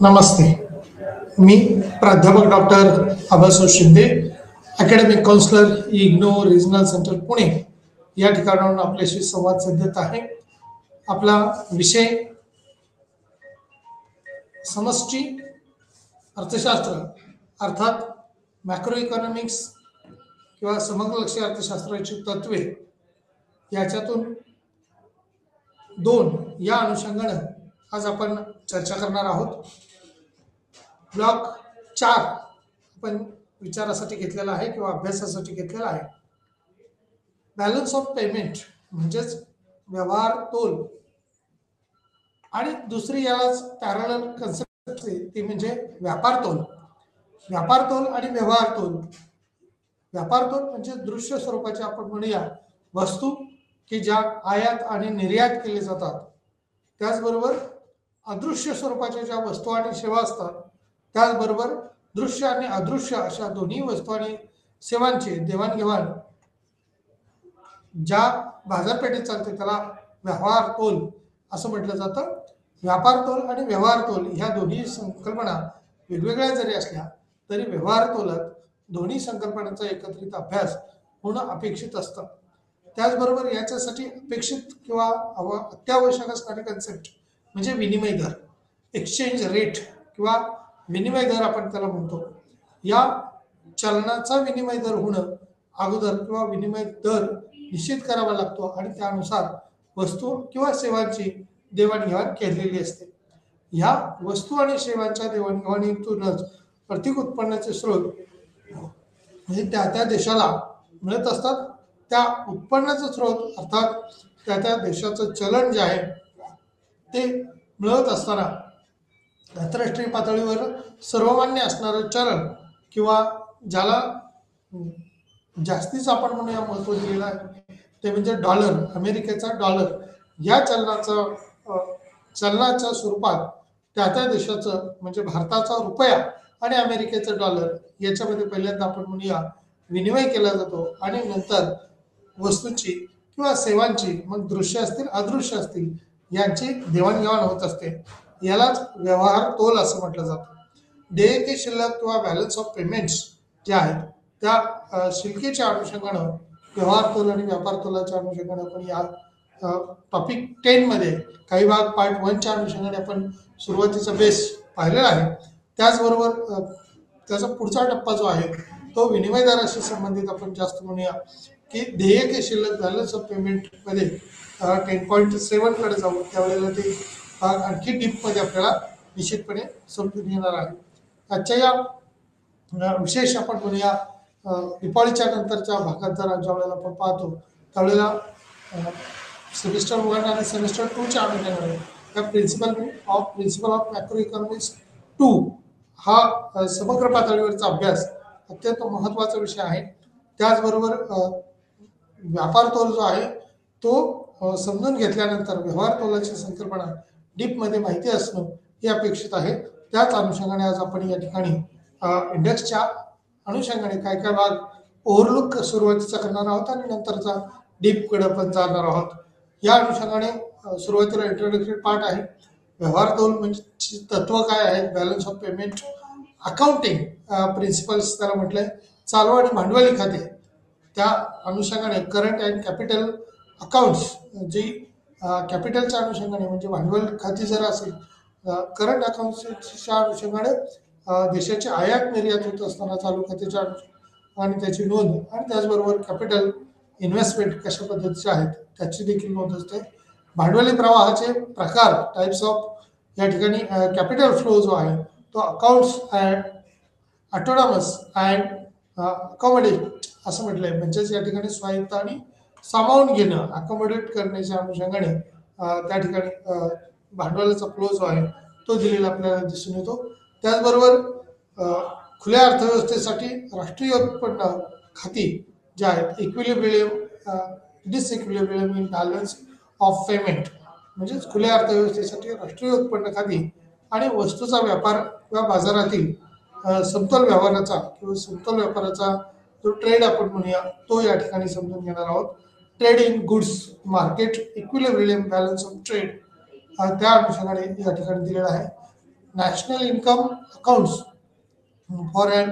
नमस्ते. मी प्राध्यापक doctor Abaso Shinde, academic counsellor IGNOU regional centre Pune या ठिकाणाहून आपल्याशी संवाद साधत आहे. आपला विषय समष्टी अर्थशास्त्र अर्थात मॅक्रो इकॉनॉमिक्स किंवा समग्रलक्षी अर्थशास्त्राची तत्वे याच्यातून दोन या अनुषंगाने आज आपण चर्चा करणार आहोत. ब्लॉक 4 आपण विचारासाठी घेतलेला आहे किंवा अभ्यासासाठी घेतलेला आहे. बॅलन्स ऑफ पेमेंट म्हणजेच व्यवहार तोल, आणि दुसरी यालाच पॅरलल कन्सेप्ट ती म्हणजे व्यापार तोल. व्यापार तोल आणि व्यवहार तोल. व्यापार तोल म्हणजे दृश्य स्वरूपाचे आपण म्हणूया वस्तू की ज्या आयात आणि निर्यात केले जातात. त्याचबरोबर अदृश्य स्वरूपाच्या ज्या वस्तू आणि सेवा असतात, त्याचबरोबर दृश्य आणि अदृश्य अशा दोन्ही वस्तू आणि सेवांची देवाणघेवाण ज्या बाजारपेठेत चालते त्याला व्यवहार तोल असं म्हटलं जातं. व्यापार तोल आणि व्यवहार तोल ह्या दोन्ही संकल्पना वेगवेगळ्या जरी असल्या तरी व्यवहार तोलात दोन्ही संकल्पनांचा एकत्रित अभ्यास होणं अपेक्षित असतं. त्याचबरोबर याच्यासाठी अपेक्षित किंवा अत्यावश्यक असणारे कन्सेप्ट म्हणजे विनिमय दर, एक्सचेंज रेट किंवा विनिमय दर आपण त्याला म्हणतो. या चलनाचा विनिमय दर होणं अगोदर किंवा विनिमय दर निश्चित करावा लागतो आणि त्यानुसार वस्तू किंवा सेवांची देवाणघेवाण केलेली असते. ह्या वस्तू आणि सेवांच्या देवाणघेवाणीतूनच आर्थिक उत्पन्नाचे स्रोत म्हणजे त्या देशाला मिळत असतात. त्या उत्पन्नाचा स्रोत अर्थात त्या देशाचं चलन जे आहे ते मिळत असताना आंतरराष्ट्रीय पातळीवर सर्वमान्य असणारं चलन किंवा ज्याला जास्तीच आपण म्हणूया महत्त्व दिलेलं आहे ते म्हणजे डॉलर, अमेरिकेचा डॉलर. या चलनाच्या स्वरूपात त्या देशाचं म्हणजे भारताचा रुपया आणि अमेरिकेचं डॉलर याच्यामध्ये पहिल्यांदा आपण म्हणूया विनिमय केला जातो आणि नंतर वस्तूंची किंवा सेवांची मग दृश्य असतील अदृश्य असतील यांची देवाणघेवाण होत असते. यालाच व्यवहार तोल असं म्हटलं जातं. देयके शिल्लक किंवा बॅलन्स ऑफ पेमेंट्स ज्या आहेत त्या शिल्केच्या अनुषंगानं व्यवहार तोल आणि व्यापार तोलाच्या अनुषंगानं आपण या टॉपिक 10 मध्ये काही भाग पार्ट 1च्या अनुषंगाने आपण सुरुवातीचा बेस पाहिलेला आहे. त्याचबरोबर त्याचा पुढचा टप्पा जो आहे तो विनिमय दराशी संबंधित आपण जास्त म्हणूया की देयके शिल्लक बॅलन्स ऑफ पेमेंट मध्ये 10.7 कडे जाऊ. त्यावेळेला ते भाग आणखी डीप मध्ये आपल्याला निश्चितपणे समजून येणार आहे. आजच्या या विशेष आपण म्हणूया दिपावलीच्या नंतरच्या भागात जर ज्या वेळेला आपण पाहतो त्यावेळेला सेमिस्टर 1 आणि सेमिस्टर 2च्या अनुषंगाने या प्रिन्सिपल ऑफ मॅक्रो इकॉनॉमिक्स 2 हा समग्र पातळीवरचा अभ्यास अत्यंत महत्त्वाचा विषय आहे. त्याचबरोबर व्यापार तोल जो आहे तो समजून घेतल्यानंतर व्यवहार तोलाची संकल्पना डीपमध्ये माहिती असणं हे अपेक्षित आहे. त्याच अनुषंगाने आज आपण या ठिकाणी इंडेक्सच्या अनुषंगाने काय काय भाग ओव्हरलुक सुरुवातीचा करणार आहोत आणि नंतरचा डीपकडे आपण जाणार आहोत. या अनुषंगाने सुरुवातीला इंट्रोडक्टरी पार्ट आहे. व्यवहार तोल म्हणजे तत्व काय आहे, balance of payment, accounting principles त्याला म्हटलंय, चालू आणि भांडवली खाते, त्या अनुषंगाने करंट अँड कॅपिटल अकाउंट्स जी कॅपिटलच्या अनुषंगाने म्हणजे भांडवल खाती जर असेल, करंट अकाउंट्सच्या अनुषंगाने देशाची आयात निर्यात होत असताना चालू खात्याच्या आणि त्याची नोंद, आणि त्याचबरोबर कॅपिटल इन्व्हेस्टमेंट कशा पद्धतीचे आहेत त्याची देखील नोंद असते. भांडवली प्रवाहाचे प्रकार, टाइप्स ऑफ या ठिकाणी कॅपिटल फ्लो जो आहे तो अकाउंट्स ऑटोनॉमस अँड अकॉमोडेट असं म्हटलंय. म्हणजेच या ठिकाणी स्वायत्त आणि सामावून घेणं, अकॉमोडेट करण्याच्या अनुषंगाने त्या ठिकाणी भांडवलाचा फ्लो जो आहे तो दिलेला आपल्याला दिसून येतो. त्याचबरोबर खुल्या अर्थव्यवस्थेसाठी राष्ट्रीय उत्पन्न खाती जे आहेत equilibrium, disequilibrium in balance of payment म्हणजेच खुल्या अर्थव्यवस्थेसाठी राष्ट्रीय उत्पन्न खाती आणि वस्तूचा व्यापार किंवा बाजारातील समतोल व्यवहाराचा किंवा समतोल व्यापाराचा जो ट्रेड आपण म्हणूया तो या ठिकाणी समजून घेणार आहोत. Trade in goods market equilibrium balance of trade त्या अनुषंगाने या ठिकाणी दिलेला आहे. National income accounts for an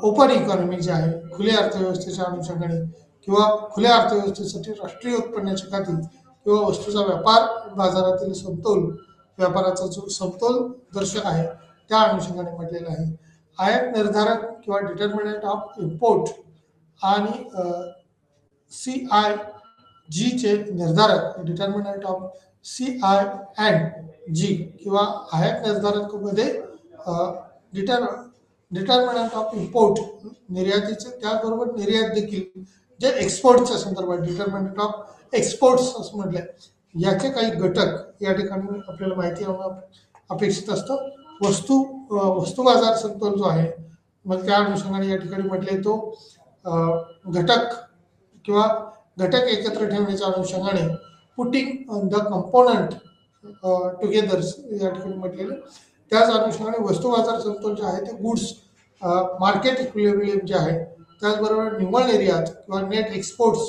open economy जे आहे, खुल्या अर्थव्यवस्थेच्या अनुषंगाने किंवा खुल्या अर्थव्यवस्थेसाठी राष्ट्रीय उत्पन्नाची खाती किंवा वस्तूचा व्यापार बाजारातील समतोल, व्यापाराचा जो समतोल दर्शक आहे त्या अनुषंगाने म्हटलेलं आहे. आयात निर्धारक किंवा डिटर्मिनंट ऑफ इम्पोर्ट आणि सी आय जीचे निर्धारक determinant of C I and G किंवा आयात निर्धारकामध्ये डिटर डिटर्मिनंट ऑफ इम्पोर्ट निर्यातीचे, त्याचबरोबर निर्यात देखील जे एक्सपोर्टच्या संदर्भात डिटर्मिनंट ऑफ एक्सपोर्ट्स असं म्हटलंय, याचे काही घटक या ठिकाणी आपल्याला माहिती होणं अपेक्षित असतं. वस्तू बाजार समतोल जो आहे, मग त्या अनुषंगाने या ठिकाणी म्हटले तो घटक किंवा घटक एकत्र ठेवण्याच्या अनुषंगाने पुटिंग द कंपोनंट टुगेदर या ठिकाणी म्हटलेलं. त्याच अनुषंगाने वस्तू बाजार समतोल जे आहे ते गुड्स मार्केट इक्विलिब्रियम जे आहे, त्याचबरोबर निव्वळ निर्यात किंवा नेट एक्सपोर्ट्स,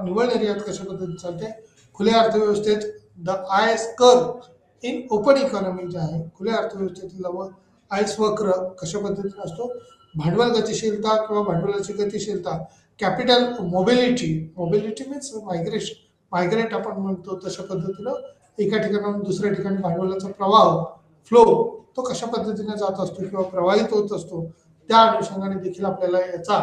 निव्वळ निर्यात कशा पद्धतीने चालते, खुल्या अर्थव्यवस्थेत the IS curve in open economy जे आहे, खुल्या अर्थव्यवस्थेतील आयस वक्र कशा पद्धतीने असतो, भांडवल गतिशीलता किंवा भांडवलाची गतिशीलता, कॅपिटल मोबिलिटी मीन्स मायग्रेट आपण म्हणतो तशा पद्धतीनं एका ठिकाणाहून दुसऱ्या ठिकाणी भांडवलाचा प्रवाह फ्लो तो कशा पद्धतीने जात असतो किंवा प्रवाहित होत असतो, त्या अनुषंगाने देखील आपल्याला याचा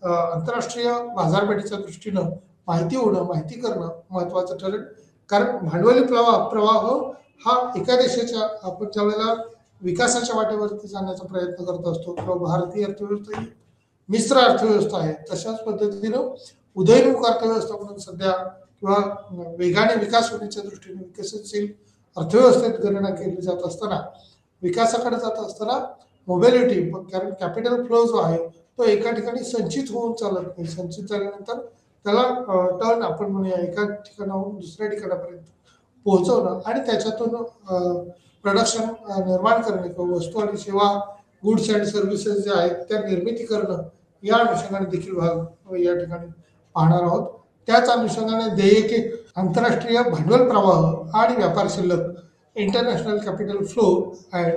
आंतरराष्ट्रीय बाजारपेठेच्या दृष्टीनं माहिती करणं महत्वाचं ठरेल. कारण भांडवली प्रवाह हा एका देशाच्या, आपण ज्या वेळेला विकासाच्या वाटेवरती जाण्याचा प्रयत्न करत असतो किंवा भारतीय अर्थव्यवस्था ही मिश्र अर्थव्यवस्था आहे, तशाच पद्धतीनं उदयोन्मुख अर्थव्यवस्था म्हणून सध्या किंवा वेगाने विकास होण्याच्या दृष्टीने विकसनशील अर्थव्यवस्थेत गणना केली जात असताना, विकासाकडे जात असताना मोबिलिटी, कारण कॅपिटल फ्लो जो आहे तो एका ठिकाणी संचित होऊन चालत नाही. संचित झाल्यानंतर त्याला टर्न आपण म्हणूया एका ठिकाणाहून दुसऱ्या ठिकाणापर्यंत पोहोचवणं आणि त्याच्यातून प्रोडक्शन निर्माण करणे किंवा वस्तू आणि सेवा गुड्स अँड सर्व्हिसेस जे आहेत त्या निर्मिती करणं, या अनुषंगाने देखील भाग या ठिकाणी पाहणार आहोत. त्याच अनुषंगाने देयके, आंतरराष्ट्रीय भांडवल प्रवाह आणि व्यापार शिल्लक, international capital flow and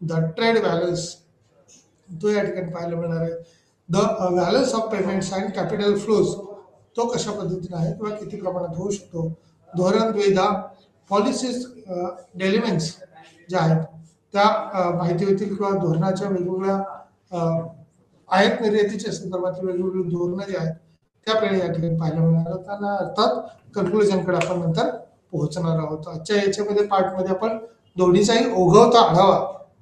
the trade balance, तो या ठिकाणी पाहायला मिळणार आहे. The balance of payments and capital flows, तो कशा पद्धतीने आहे किंवा किती प्रमाणात होऊ शकतो. धोरण द्विधा, पॉलिसीज डेलिमेंट्स ज्या आहेत त्या माहिती होतील किंवा धोरणाच्या वेगवेगळ्या आयात निर्यातीच्या संदर्भातील वेगवेगळी धोरणं जी आहेत ते आपल्याला या ठिकाणी पाहायला मिळणार आहेत. त्यांना अर्थात कन्क्लुजनकडे आपण नंतर पोहोचणार आहोत. आजच्या याच्यामध्ये पार्टमध्ये आपण दोन्हीचाही ओघवता आढावा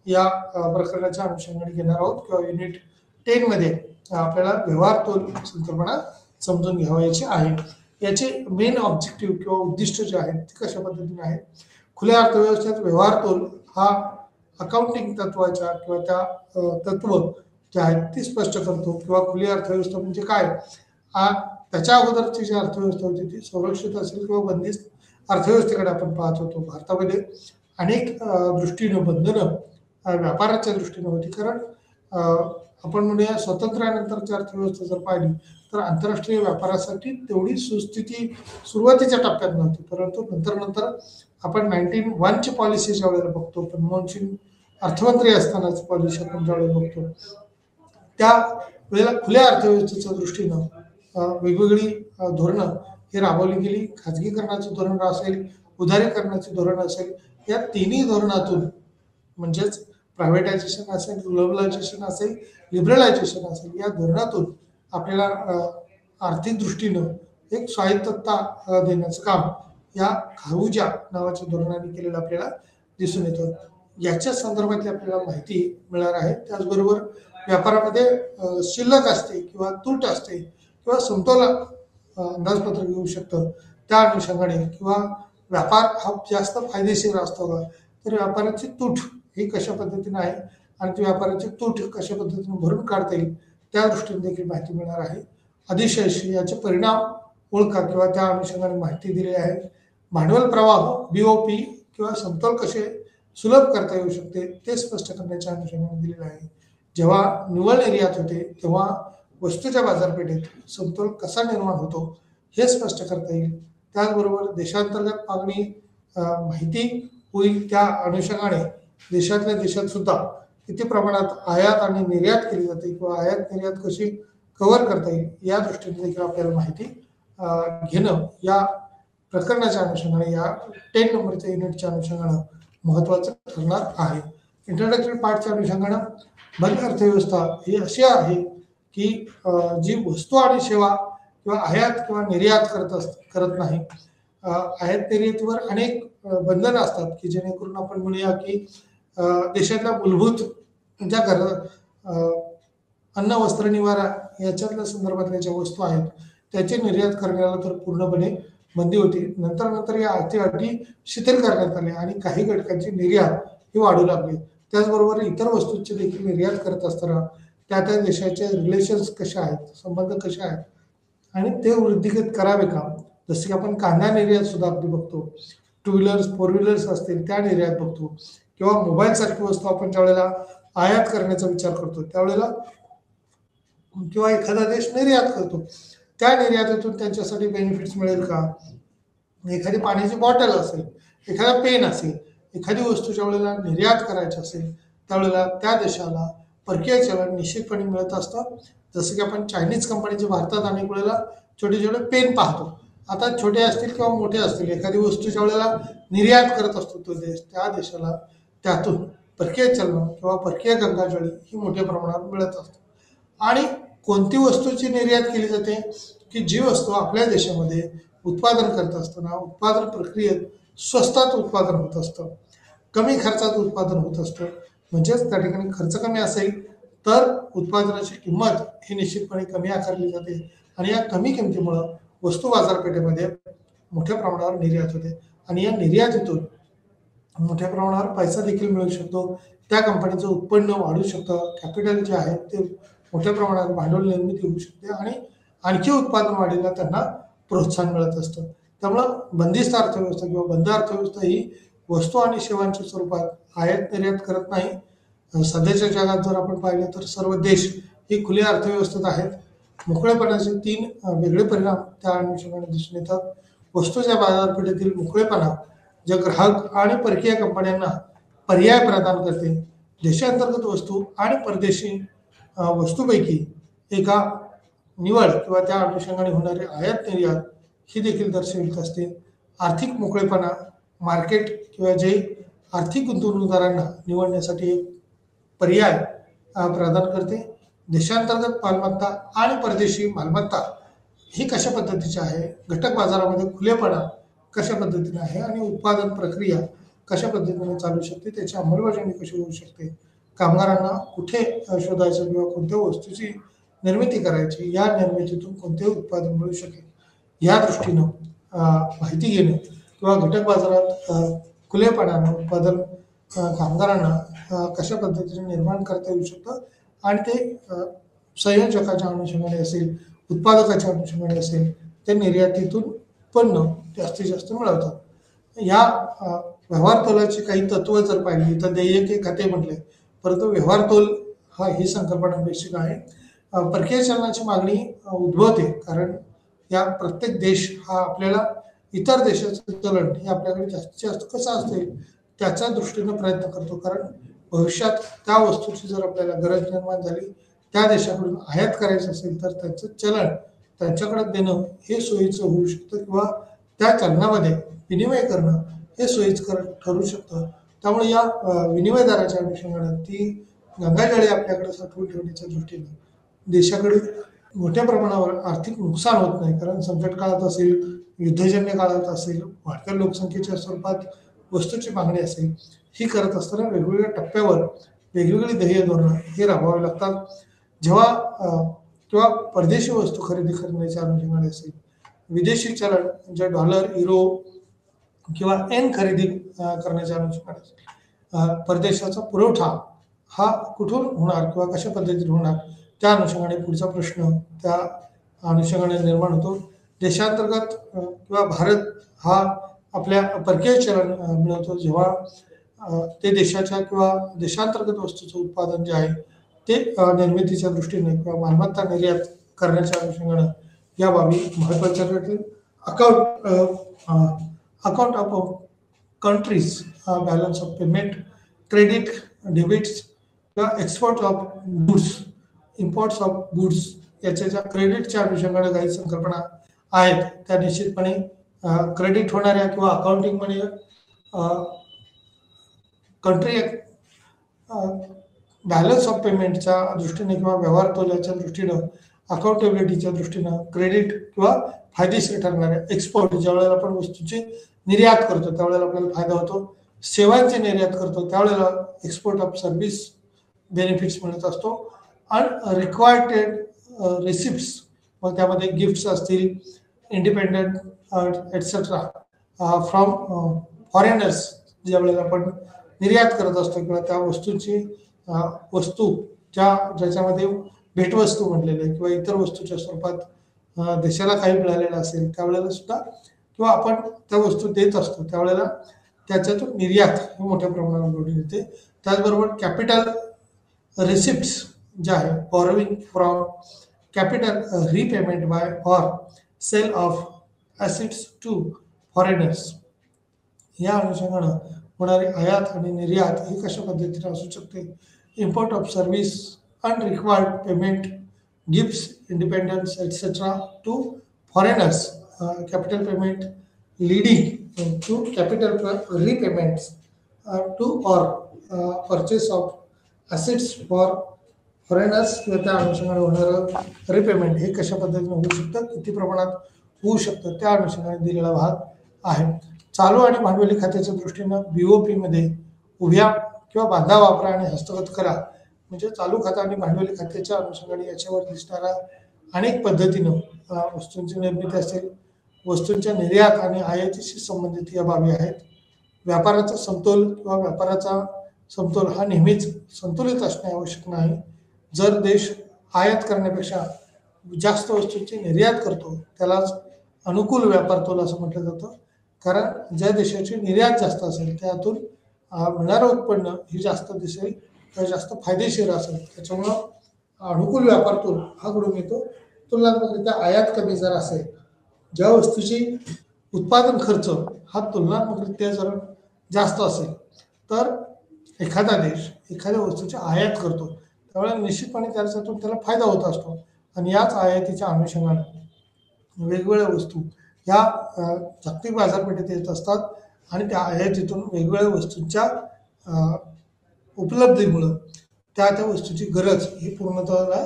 या प्रकरणाच्या अनुषंगाने घेणार आहोत किंवा युनिट 10 मध्ये आपल्याला व्यवहार तोल संकल्पना समजून घ्यावायची आहे. याचे मेन ऑब्जेक्टिव्ह किंवा उद्दिष्ट जे आहेत ते कशा पद्धतीने आहे. खुल्या अर्थव्यवस्थेत व्यवहार तोल हा अकाउंटिंग तत्वाच्या किंवा त्या तत्व जे आहेत ती स्पष्ट करतो किंवा खुली अर्थव्यवस्था म्हणजे काय, त्याच्या अगोदरची जी अर्थव्यवस्था होती ती संरक्षित असेल किंवा बंदिस्त अर्थव्यवस्थेकडे आपण पाहत होतो. भारतामध्ये अनेक दृष्टीनं बंधनं व्यापाराच्या दृष्टीनं होती, कारण आपण म्हणूया स्वातंत्र्यानंतरची अर्थव्यवस्था जर पाहिली तर आंतरराष्ट्रीय व्यापारासाठी तेवढी सुस्थिती सुरुवातीच्या टप्प्यात नव्हती, परंतु नंतर आपण 1901 पॉलिसी ज्या वेळेला बघतो, मनमोहन सिंग अर्थमंत्री असतानाच पॉलिसी आपण ज्यावेळेला बघतो, त्या वेळेला खुल्या अर्थव्यवस्थेच्या दृष्टीनं वेगवेगळी धोरणं ही राबवली गेली. खाजगीकरणाचं धोरण असेल, उदारीकरणाचे धोरण असेल, या तिन्ही धोरणातून म्हणजेच प्रायव्हेटायझेशन असेल, ग्लोबलायझेशन असेल, लिबरलायझेशन असेल, या धोरणातून आपल्याला आर्थिक दृष्टीनं एक स्वायत्तता देण्याचं काम या खाऊजा नावाच्या धोरणाने केलेलं आपल्याला दिसून येतं. याच्या संदर्भातली आपल्याला माहिती मिळणार आहे. त्याचबरोबर व्यापारामध्ये शिल्लक असते किंवा तूट असते किंवा समतोल अंदाजपत्रक येऊ शकतं, त्या अनुषंगाने किंवा व्यापार हा जास्त फायदेशीर असतो का, तर व्यापाराची तूट ही कशा पद्धतीने आहे आणि ती व्यापाराची तूट कशा पद्धतीने भरून काढता येईल त्या दृष्टीने देखील माहिती मिळणार आहे. अधिशेष याचे परिणाम ओळखा किंवा त्या अनुषंगाने माहिती दिली आहे. भांडवल प्रवाह BOP किंवा समतोल कसे सुलभ करता येऊ शकते ते स्पष्ट करण्याच्या अनुषंगाने दिलेलं आहे. जेव्हा निव्वळ निर्यात होते तेव्हा वस्तूच्या बाजारपेठेत समतोल कसा निर्माण होतो हे स्पष्ट करता येईल. त्याचबरोबर देशांतर्गत मागणी माहिती होईल, त्या अनुषंगाने देशातल्या देशात सुद्धा किती प्रमाणात आयात आणि निर्यात केली जाते किंवा आयात निर्यात कशी कव्हर करता येईल या दृष्टीने देखील आपल्याला माहिती घेणं या प्रकरणाच्या अनुषंगाने या 10 नंबरच्या युनिटच्या अनुषंगाने महत्त्वाचं ठरणार आहे. इंट्रोडक्टरी पार्टच्या अनुषंगाने बंद अर्थव्यवस्था ही अशी आहे की जी वस्तू आणि सेवा किंवा आयात किंवा निर्यात करत नाही. आयात निर्यातीवर अनेक बंधनं असतात की जेणेकरून आपण म्हणूया की देशातल्या मूलभूत ज्या अन्न वस्त्र निवारा याच्यातल्या संदर्भातल्या ज्या वस्तू आहेत त्याची निर्यात करण्याला तर पूर्णपणे बंदी होती. नंतर या अटी शिथिल करण्यात आल्या आणि काही घटकांची निर्यात ही वाढू लागली. त्याचबरोबर इतर वस्तूंची देखील निर्यात करत असताना त्या देशाचे रिलेशन्स कसे आहेत, संबंध कसे आहेत आणि ते वृद्धिंगत करावे का. जसे की आपण कांदा निर्यात सुद्धा अगदी बघतो, 2 व्हीलर्स 4 व्हीलर्स असतील त्या निर्यात बघतो किंवा मोबाईल सारखी वस्तू आपण ज्यावेळेला आयात करण्याचा विचार करतो त्यावेळेला किंवा एखादा देश निर्यात करतो त्या निर्यातीतून त्यांच्यासाठी बेनिफिट्स मिळेल का. एखादी पाण्याची बॉटल असेल, एखादा पेन असेल, एखादी वस्तू ज्या वेळेला निर्यात करायची असेल त्यावेळेला त्या देशाला परकीय चलन निश्चितपणे मिळत असतं. जसं की आपण चायनीज कंपनीचे भारतात अनेक वेळेला छोटे छोटे पेन पाहतो. आता छोटे असतील किंवा मोठे असतील, एखादी वस्तू ज्या वेळेला निर्यात करत असतो तो देश त्या देशाला त्यातून परकीय चलन किंवा परकीय गंगाजळी ही मोठ्या प्रमाणात मिळत असते. आणि कोणती वस्तूची निर्यात केली जाते की जी वस्तू आपल्या देशामध्ये उत्पादन करत असताना उत्पादन प्रक्रियेत स्वस्तात उत्पादन होत असतं, कमी खर्चात उत्पादन होत असतं. म्हणजेच त्या ठिकाणी खर्च कमी असेल तर उत्पादनाची किंमत ही निश्चितपणे कमी आकारली जाते आणि या कमी किमतीमुळं वस्तू बाजारपेठेमध्ये मोठ्या प्रमाणावर निर्यात होते आणि या निर्यातीतून मोठ्या प्रमाणावर पैसा देखील मिळू शकतो. त्या कंपनीचं उत्पन्न वाढू शकतं, कॅपिटल जे आहे ते मोठ्या प्रमाणात भांडवल निर्मिती होऊ शकते आणि आणखी उत्पादन वाढीला त्यांना प्रोत्साहन मिळत असतं. त्यामुळं बंदिस्त अर्थव्यवस्था किंवा बंद अर्थव्यवस्था ही वस्तू आणि सेवांच्या स्वरूपात आयात निर्यात करत नाही. सध्याच्या जगात जर आपण पाहिलं तर सर्व देश ही खुल्या अर्थव्यवस्थेत आहेत. मोकळेपणाचे 3 वेगळे परिणाम त्या अनुषंगाने दिसून येतात. वस्तूच्या बाजारपेठेतील मोकळेपणा जे ग्राहक आणि परकीय कंपन्यांना पर्याय प्रदान करते. देशांतर्गत वस्तू आणि परदेशी वस्तूपैकी एका निवड किंवा त्या अनुषंगाने होणारी आयात निर्यात ही देखील दर्शवित असते. आर्थिक मोकळेपणा मार्केट किंवा जे आर्थिक गुंतवणूकदारांना निवडण्यासाठी एक पर्याय प्रदान करते. देशांतर्गत मालमत्ता आणि परदेशी मालमत्ता ही कशा पद्धतीची आहे, घटक बाजारामध्ये खुलेपणा कशा पद्धतीने आहे आणि उत्पादन प्रक्रिया कशा पद्धतीने चालू शकते, त्याची अंमलबजावणी कशी होऊ शकते, कामगारांना कुठे शोधायचं किंवा कोणत्या वस्तूची निर्मिती करायची, या निर्मितीतून कोणते उत्पादन मिळू शकेल या दृष्टीनं माहिती घेणं किंवा घटक बाजारात खुलेपणानं उत्पादन कामगारांना कशा पद्धतीने निर्माण करता येऊ शकतं आणि ते संयोजकाच्या अनुषंगाने असेल, उत्पादकाच्या अनुषंगाने असेल, ते निर्यातीतून उत्पन्न जास्तीत जास्त मिळवतात. या व्यवहार तोलाची काही तत्व जर पाहिली तर देयके खाते म्हटले, परंतु व्यवहार तोल ही संकल्पना बेसिक आहे. परकीय चलनाची मागणी उद्भवते कारण या प्रत्येक देश हा आपल्याला इतर देशाचं चलन हे आपल्याकडे जास्तीत जास्त कसं असेल त्याच्या दृष्टीनं प्रयत्न करतो. कारण भविष्यात त्या वस्तूची जर आपल्याला गरज निर्माण झाली, त्या देशाकडून आयात करायचं असेल तर त्यांचं चलन त्यांच्याकडे देणं हे सोयीचं होऊ शकतं किंवा त्या चलनामध्ये विनिमय करणं हे सोयीस्कर ठरू शकतं. त्यामुळे या विनिमय दराच्या अनुषंगाने ती गंगाजळी आपल्याकडे साठवून ठेवण्याच्या दृष्टीने देशाकडे मोठ्या प्रमाणावर आर्थिक नुकसान होत नाही. कारण संकट काळात असेल, युद्धजन्य काळात असेल, वाढत्या लोकसंख्येच्या स्वरूपात वस्तूची मागणी असेल, ही करत असताना वेगवेगळ्या टप्प्यावर वेगवेगळी ध्येय धोरणं हे राबवावे लागतात. जेव्हा किंवा परदेशी वस्तू खरेदी करण्याच्या अनुषंगाने असेल, विदेशी चलन म्हणजे डॉलर, युरो किंवा एन खरेदी करण्याच्या अनुषंगाने असेल, परदेशाचा पुरवठा हा कुठून होणार किंवा कशा पद्धतीने होणार त्या अनुषंगाने पुढचा प्रश्न त्या अनुषंगाने निर्माण होतो. देशांतर्गत किंवा भारत हा आपल्या परकीय चलन मिळवतो जेव्हा ते देशाच्या किंवा देशांतर्गत वस्तूचं उत्पादन जे आहे ते निर्मितीच्या दृष्टीने किंवा मालमत्ता निर्यात करण्याच्या अनुषंगाने या बाबी महत्त्वाच्या ठरतील. Account of countries balance of payment credit, debits किंवा export of goods, imports of goods याच्या ज्या क्रेडिटच्या अनुषंगाने काही संकल्पना आहेत त्या निश्चितपणे क्रेडिट होणाऱ्या किंवा अकाउंटिंगमध्ये कंट्री बॅलन्स ऑफ पेमेंटच्या दृष्टीने किंवा व्यवहार तोल्याच्या दृष्टीनं, अकाउंटेबिलिटीच्या दृष्टीनं क्रेडिट किंवा फायदेशीर ठरणाऱ्या एक्सपोर्ट, ज्या वेळेला आपण वस्तूची निर्यात करतो त्यावेळेला आपल्याला फायदा होतो, सेवांची निर्यात करतो त्यावेळेला एक्सपोर्ट ऑफ सर्व्हिस बेनिफिट्स मिळत असतो, आणि रिक्वायर्ड रिसिप्ट्स, मग त्यामध्ये गिफ्ट्स असतील, इंडिपेंडंट एटसेट्रा फ्रॉम फॉरेनर्स, ज्या वेळेला आपण निर्यात करत असतो किंवा त्या वस्तूची वस्तू ज्याच्यामध्ये भेटवस्तू म्हटलेले किंवा इतर वस्तूच्या स्वरूपात देशाला काही मिळालेलं असेल त्यावेळेला सुद्धा, किंवा आपण त्या वस्तू देत असतो त्यावेळेला त्याच्यातून निर्यात ही मोठ्या प्रमाणावर घडून येते. त्याचबरोबर कॅपिटल रिसिप्ट्स ज्या आहे, borrowing from capital, repayment by or sale of assets to foreigners, या अनुषंगानं होणारी आयात आणि निर्यात ही कशा पद्धतीने असू शकते. Import of service, unrequired payment, gifts, independence etcetera to foreigners, capital payment leading to capital repayments to or purchase of assets for foreigners, किंवा त्या अनुषंगाने होणारं रिपेमेंट हे कशा पद्धतीने होऊ शकतं, किती प्रमाणात होऊ शकतं, त्या अनुषंगाने दिलेला भाग आहे. चालू आणि भांडवली खात्याच्या दृष्टीनं BOP मध्ये उभ्या किंवा बांधा वापरा आणि हस्तगत करा, म्हणजे चालू खाता आणि भांडवली खात्याच्या अनुषंगाने याच्यावर दिसणारा अनेक पद्धतीनं वस्तूंची निर्मिती असेल, वस्तूंच्या निर्यात आणि आयातीशी संबंधित या बाबी आहेत. व्यापाराचा समतोल किंवा व्यापाराचा समतोल हा नेहमीच संतुलित असणे आवश्यक नाही. जर देश आयात करण्यापेक्षा जास्त वस्तूंची निर्यात करतो त्यालाच अनुकूल व्यापार तोल असं म्हटलं जातं, कारण ज्या देशाची निर्यात जास्त असेल त्यातून मिळणारं उत्पन्न ही जास्त दिसेल किंवा जास्त फायदेशीर असेल, त्याच्यामुळं अनुकूल व्यापार तोल हा घडून येतो. तुलनात्मकरित्या आयात कमी जर असेल, ज्या वस्तूची उत्पादन खर्च हा तुलनात्मकरित्या जर जास्त असेल तर एखादा देश एखाद्या वस्तूची आयात करतो त्यावेळेला निश्चितपणे त्याच्यातून त्याला फायदा होत असतो, आणि याच आयातीच्या अनुषंगाने वेगवेगळ्या वस्तू ह्या जागतिक बाजारपेठेत येत असतात, आणि त्या आयातीतून वेगवेगळ्या वस्तूंच्या उपलब्धीमुळं त्या वस्तूची गरज ही पूर्णत्वाला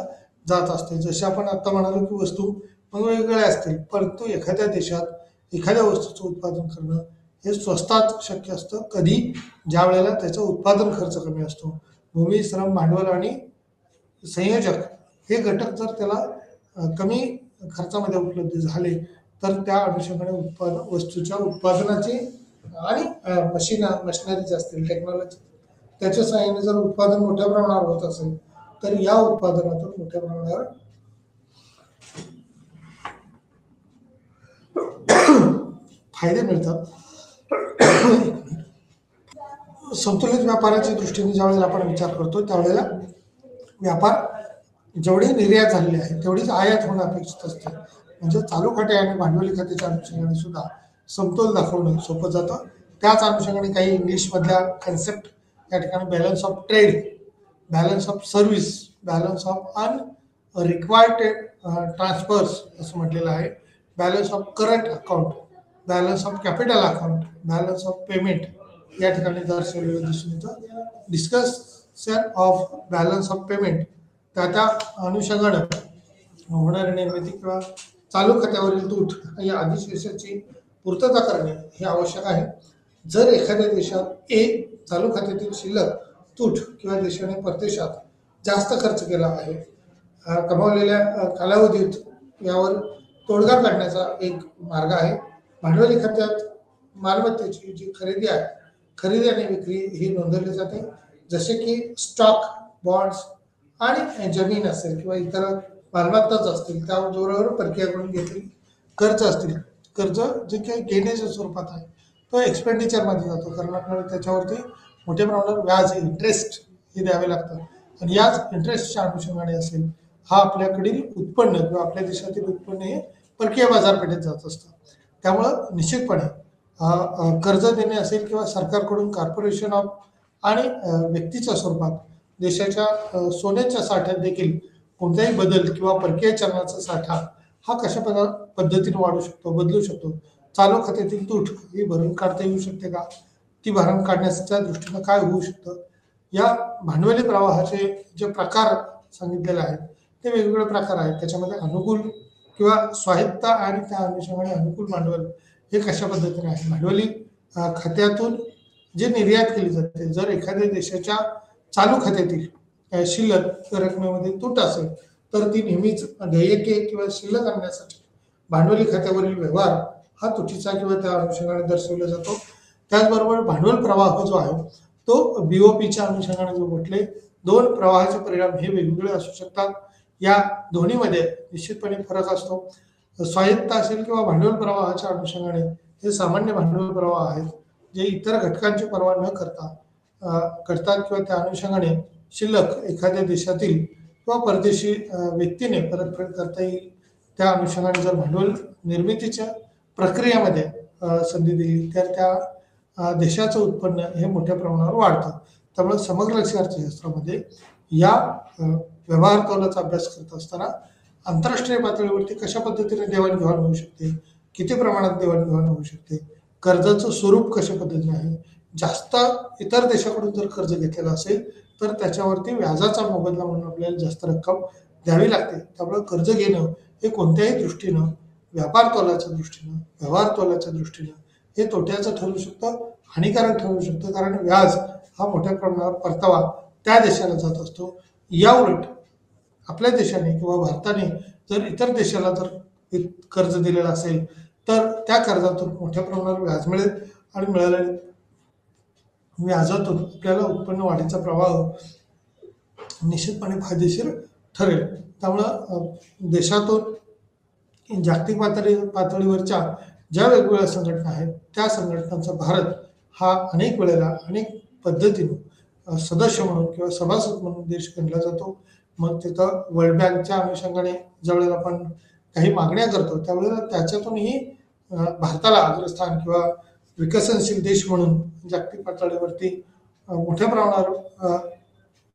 जात असते. जसे आपण आता म्हणालो की वस्तू मग वेगवेगळ्या असतील, परंतु एखाद्या देशात एखाद्या वस्तूचं उत्पादन करणं हे स्वस्तात शक्य असतं कधी, ज्या वेळेला त्याचा उत्पादन खर्च कमी असतो. भूमी, श्रम, भांडवल आणि संयोजक हे घटक जर त्याला कमी खर्चामध्ये उपलब्ध झाले तर त्या अनुषंगाने वस्तूच्या उत्पादनाची आणि मशिनरीज असतील, टेक्नॉलॉजी त्याच्या सहाय्याने जर उत्पादन मोठ्या प्रमाणावर होत असेल तर या उत्पादनातून मोठ्या प्रमाणावर फायदे मिळतात. संतुलित व्यापाराच्या दृष्टीने ज्यावेळेला आपण विचार करतो त्यावेळेला व्यापार जेवढी निर्यात झालेली आहे तेवढीच आयात होणं अपेक्षित असते, म्हणजे चालू खाते आणि भांडवली खात्याच्या अनुषंगाने सुद्धा समतोल दाखवणं सोपं जातं. त्याच अनुषंगाने काही इंग्लिशमधल्या कन्सेप्ट या ठिकाणी balance of trade, balance of service, balance of unrequired transfers असं म्हटलेलं आहे, balance of current account, balance of capital account, balance of payment या ठिकाणी दर्शवलेलं दिसून येतं. Discussion of balance of payment त्या अनुषंगानं होणारी निर्मिती किंवा चालू खात्यावरील तूट या आदेशाची पूर्तता करणे हे आवश्यक आहे. जर एखाद्या देशात चालू खात्यातील शिल्लक तूट किंवा देशाने परदेशात जास्त खर्च केला आहे, कमावलेल्या कालावधीत यावर तोडगा काढण्याचा एक मार्ग आहे. भांडवली खात्यात मालमत्तेची जी खरेदी आहे, खरेदी आणि विक्री ही नोंदवली जाते, जसे की स्टॉक, बॉन्ड्स आणि जमीन असेल किंवा इतर मालमत्ताच असतील त्याबरोबर परकीयाकडून घेतली कर्ज असतील, कर्ज जे काही घेण्याच्या स्वरूपात आहे तो एक्सपेंडिचरमध्ये जातो, कारण आपल्याला त्याच्यावरती मोठ्या प्रमाणावर व्याज, इंटरेस्ट हे द्यावे लागतं, आणि याच इंटरेस्टच्या अनुषंगाने असेल हा आपल्याकडील उत्पन्न किंवा आपल्या देशातील उत्पन्न हे परकीय बाजारपेठेत जात असतं. त्यामुळं निश्चितपणे कर्ज देणे असेल किंवा सरकारकडून कॉर्पोरेशन ऑफ आणि व्यक्तीच्या स्वरूपात देशाच्या सोन्याच्या साठ्यात देखील कोणताही बदल किंवा परकीय चलनाचा साठा हा कशा पद्धतीने वाढू शकतो, बदलू शकतो, चालू खात्यातील तूट ही भरून काढता येऊ शकते का, ती भरून काढण्याच्या दृष्टीनं काय होऊ शकतं, या भांडवली प्रवाहाचे जे प्रकार सांगितलेले आहेत ते वेगवेगळे प्रकार आहेत. त्याच्यामध्ये अनुकूल किंवा स्वायत्ता आणि त्या अनुषंगाने अनुकूल भांडवल हे कशा पद्धतीने आहे. भांडवली खात्यातून जे निर्यात केली जाते, जर एखाद्या देशाच्या चालू खात्यातील शिल्लक रकमेमध्ये तूट असेल तर ती नेहमीच देयके किंवा शिल्लक आणण्यासाठी भांडवली खात्यावरील व्यवहार हा तुटीचा किंवा त्या अनुषंगाने दर्शवला जातो. त्याचबरोबर भांडवल प्रवाह जो आहे तो बीओपीच्या अनुषंगाने जो म्हटले, दोन प्रवाहाचे परिणाम हे वेगवेगळे असू शकतात. या दोन्हीमध्ये निश्चितपणे फरक असतो. स्वायत्त असेल किंवा भांडवल प्रवाहाच्या अनुषंगाने हे सामान्य भांडवल प्रवाह आहेत जे इतर घटकांची पर्वा न करतात किंवा त्या अनुषंगाने शिल्लक एखाद्या देशातील किंवा परदेशी व्यक्तीने परतफेड करता येईल. त्या अनुषंगाने जर भांडवल निर्मितीच्या प्रक्रियेमध्ये संधी दिली तर त्या देशाचं उत्पन्न हे मोठ्या प्रमाणावर वाढतं. त्यामुळे समग्र अर्थशास्त्रामध्ये या व्यवहार तोलाचा अभ्यास करत असताना आंतरराष्ट्रीय पातळीवरती कशा पद्धतीने देवाणघेवाण होऊ शकते, किती प्रमाणात देवाणघेवाण होऊ शकते, कर्जाचं स्वरूप कशा पद्धतीने आहे, जास्त इतर देशाकडून जर कर्ज घेतलेलं असेल तर त्याच्यावरती व्याजाचा मोबदला म्हणून आपल्याला जास्त रक्कम द्यावी लागते. त्यामुळे कर्ज घेणं हे कोणत्याही दृष्टीनं, व्यापार तोलाच्या दृष्टीनं, व्यवहार तोलाच्या दृष्टीनं हे तोट्याचं ठरू शकतं, हानिकारक ठरू शकतं, कारण व्याज हा मोठ्या प्रमाणावर परतावा त्या देशाला जात असतो. याउलट आपल्या देशाने किंवा भारताने जर इतर देशाला जर कर्ज दिलेलं असेल तर त्या कर्जातून मोठ्या प्रमाणावर व्याज मिळेल आणि मिळालेल्या व्याजातून आपल्याला उत्पन्न वाढीचा प्रवाह निश्चितपणे फायदेशीर ठरेल. त्यामुळं देशातून जागतिक पातळीवरच्या ज्या वेगवेगळ्या संघटना आहेत त्या संघटनांचा भारत हा अनेक वेळेला अनेक पद्धतीने सदस्य म्हणून किंवा सभासद म्हणून देश गणला जातो. मग तिथं वर्ल्ड बँकच्या अनुषंगाने ज्यावेळेला आपण काही मागण्या करतो त्यावेळेला त्याच्यातूनही भारताला अग्रस्थान किंवा विकसनशील देश म्हणून जागतिक पातळीवरती मोठ्या प्रमाणावर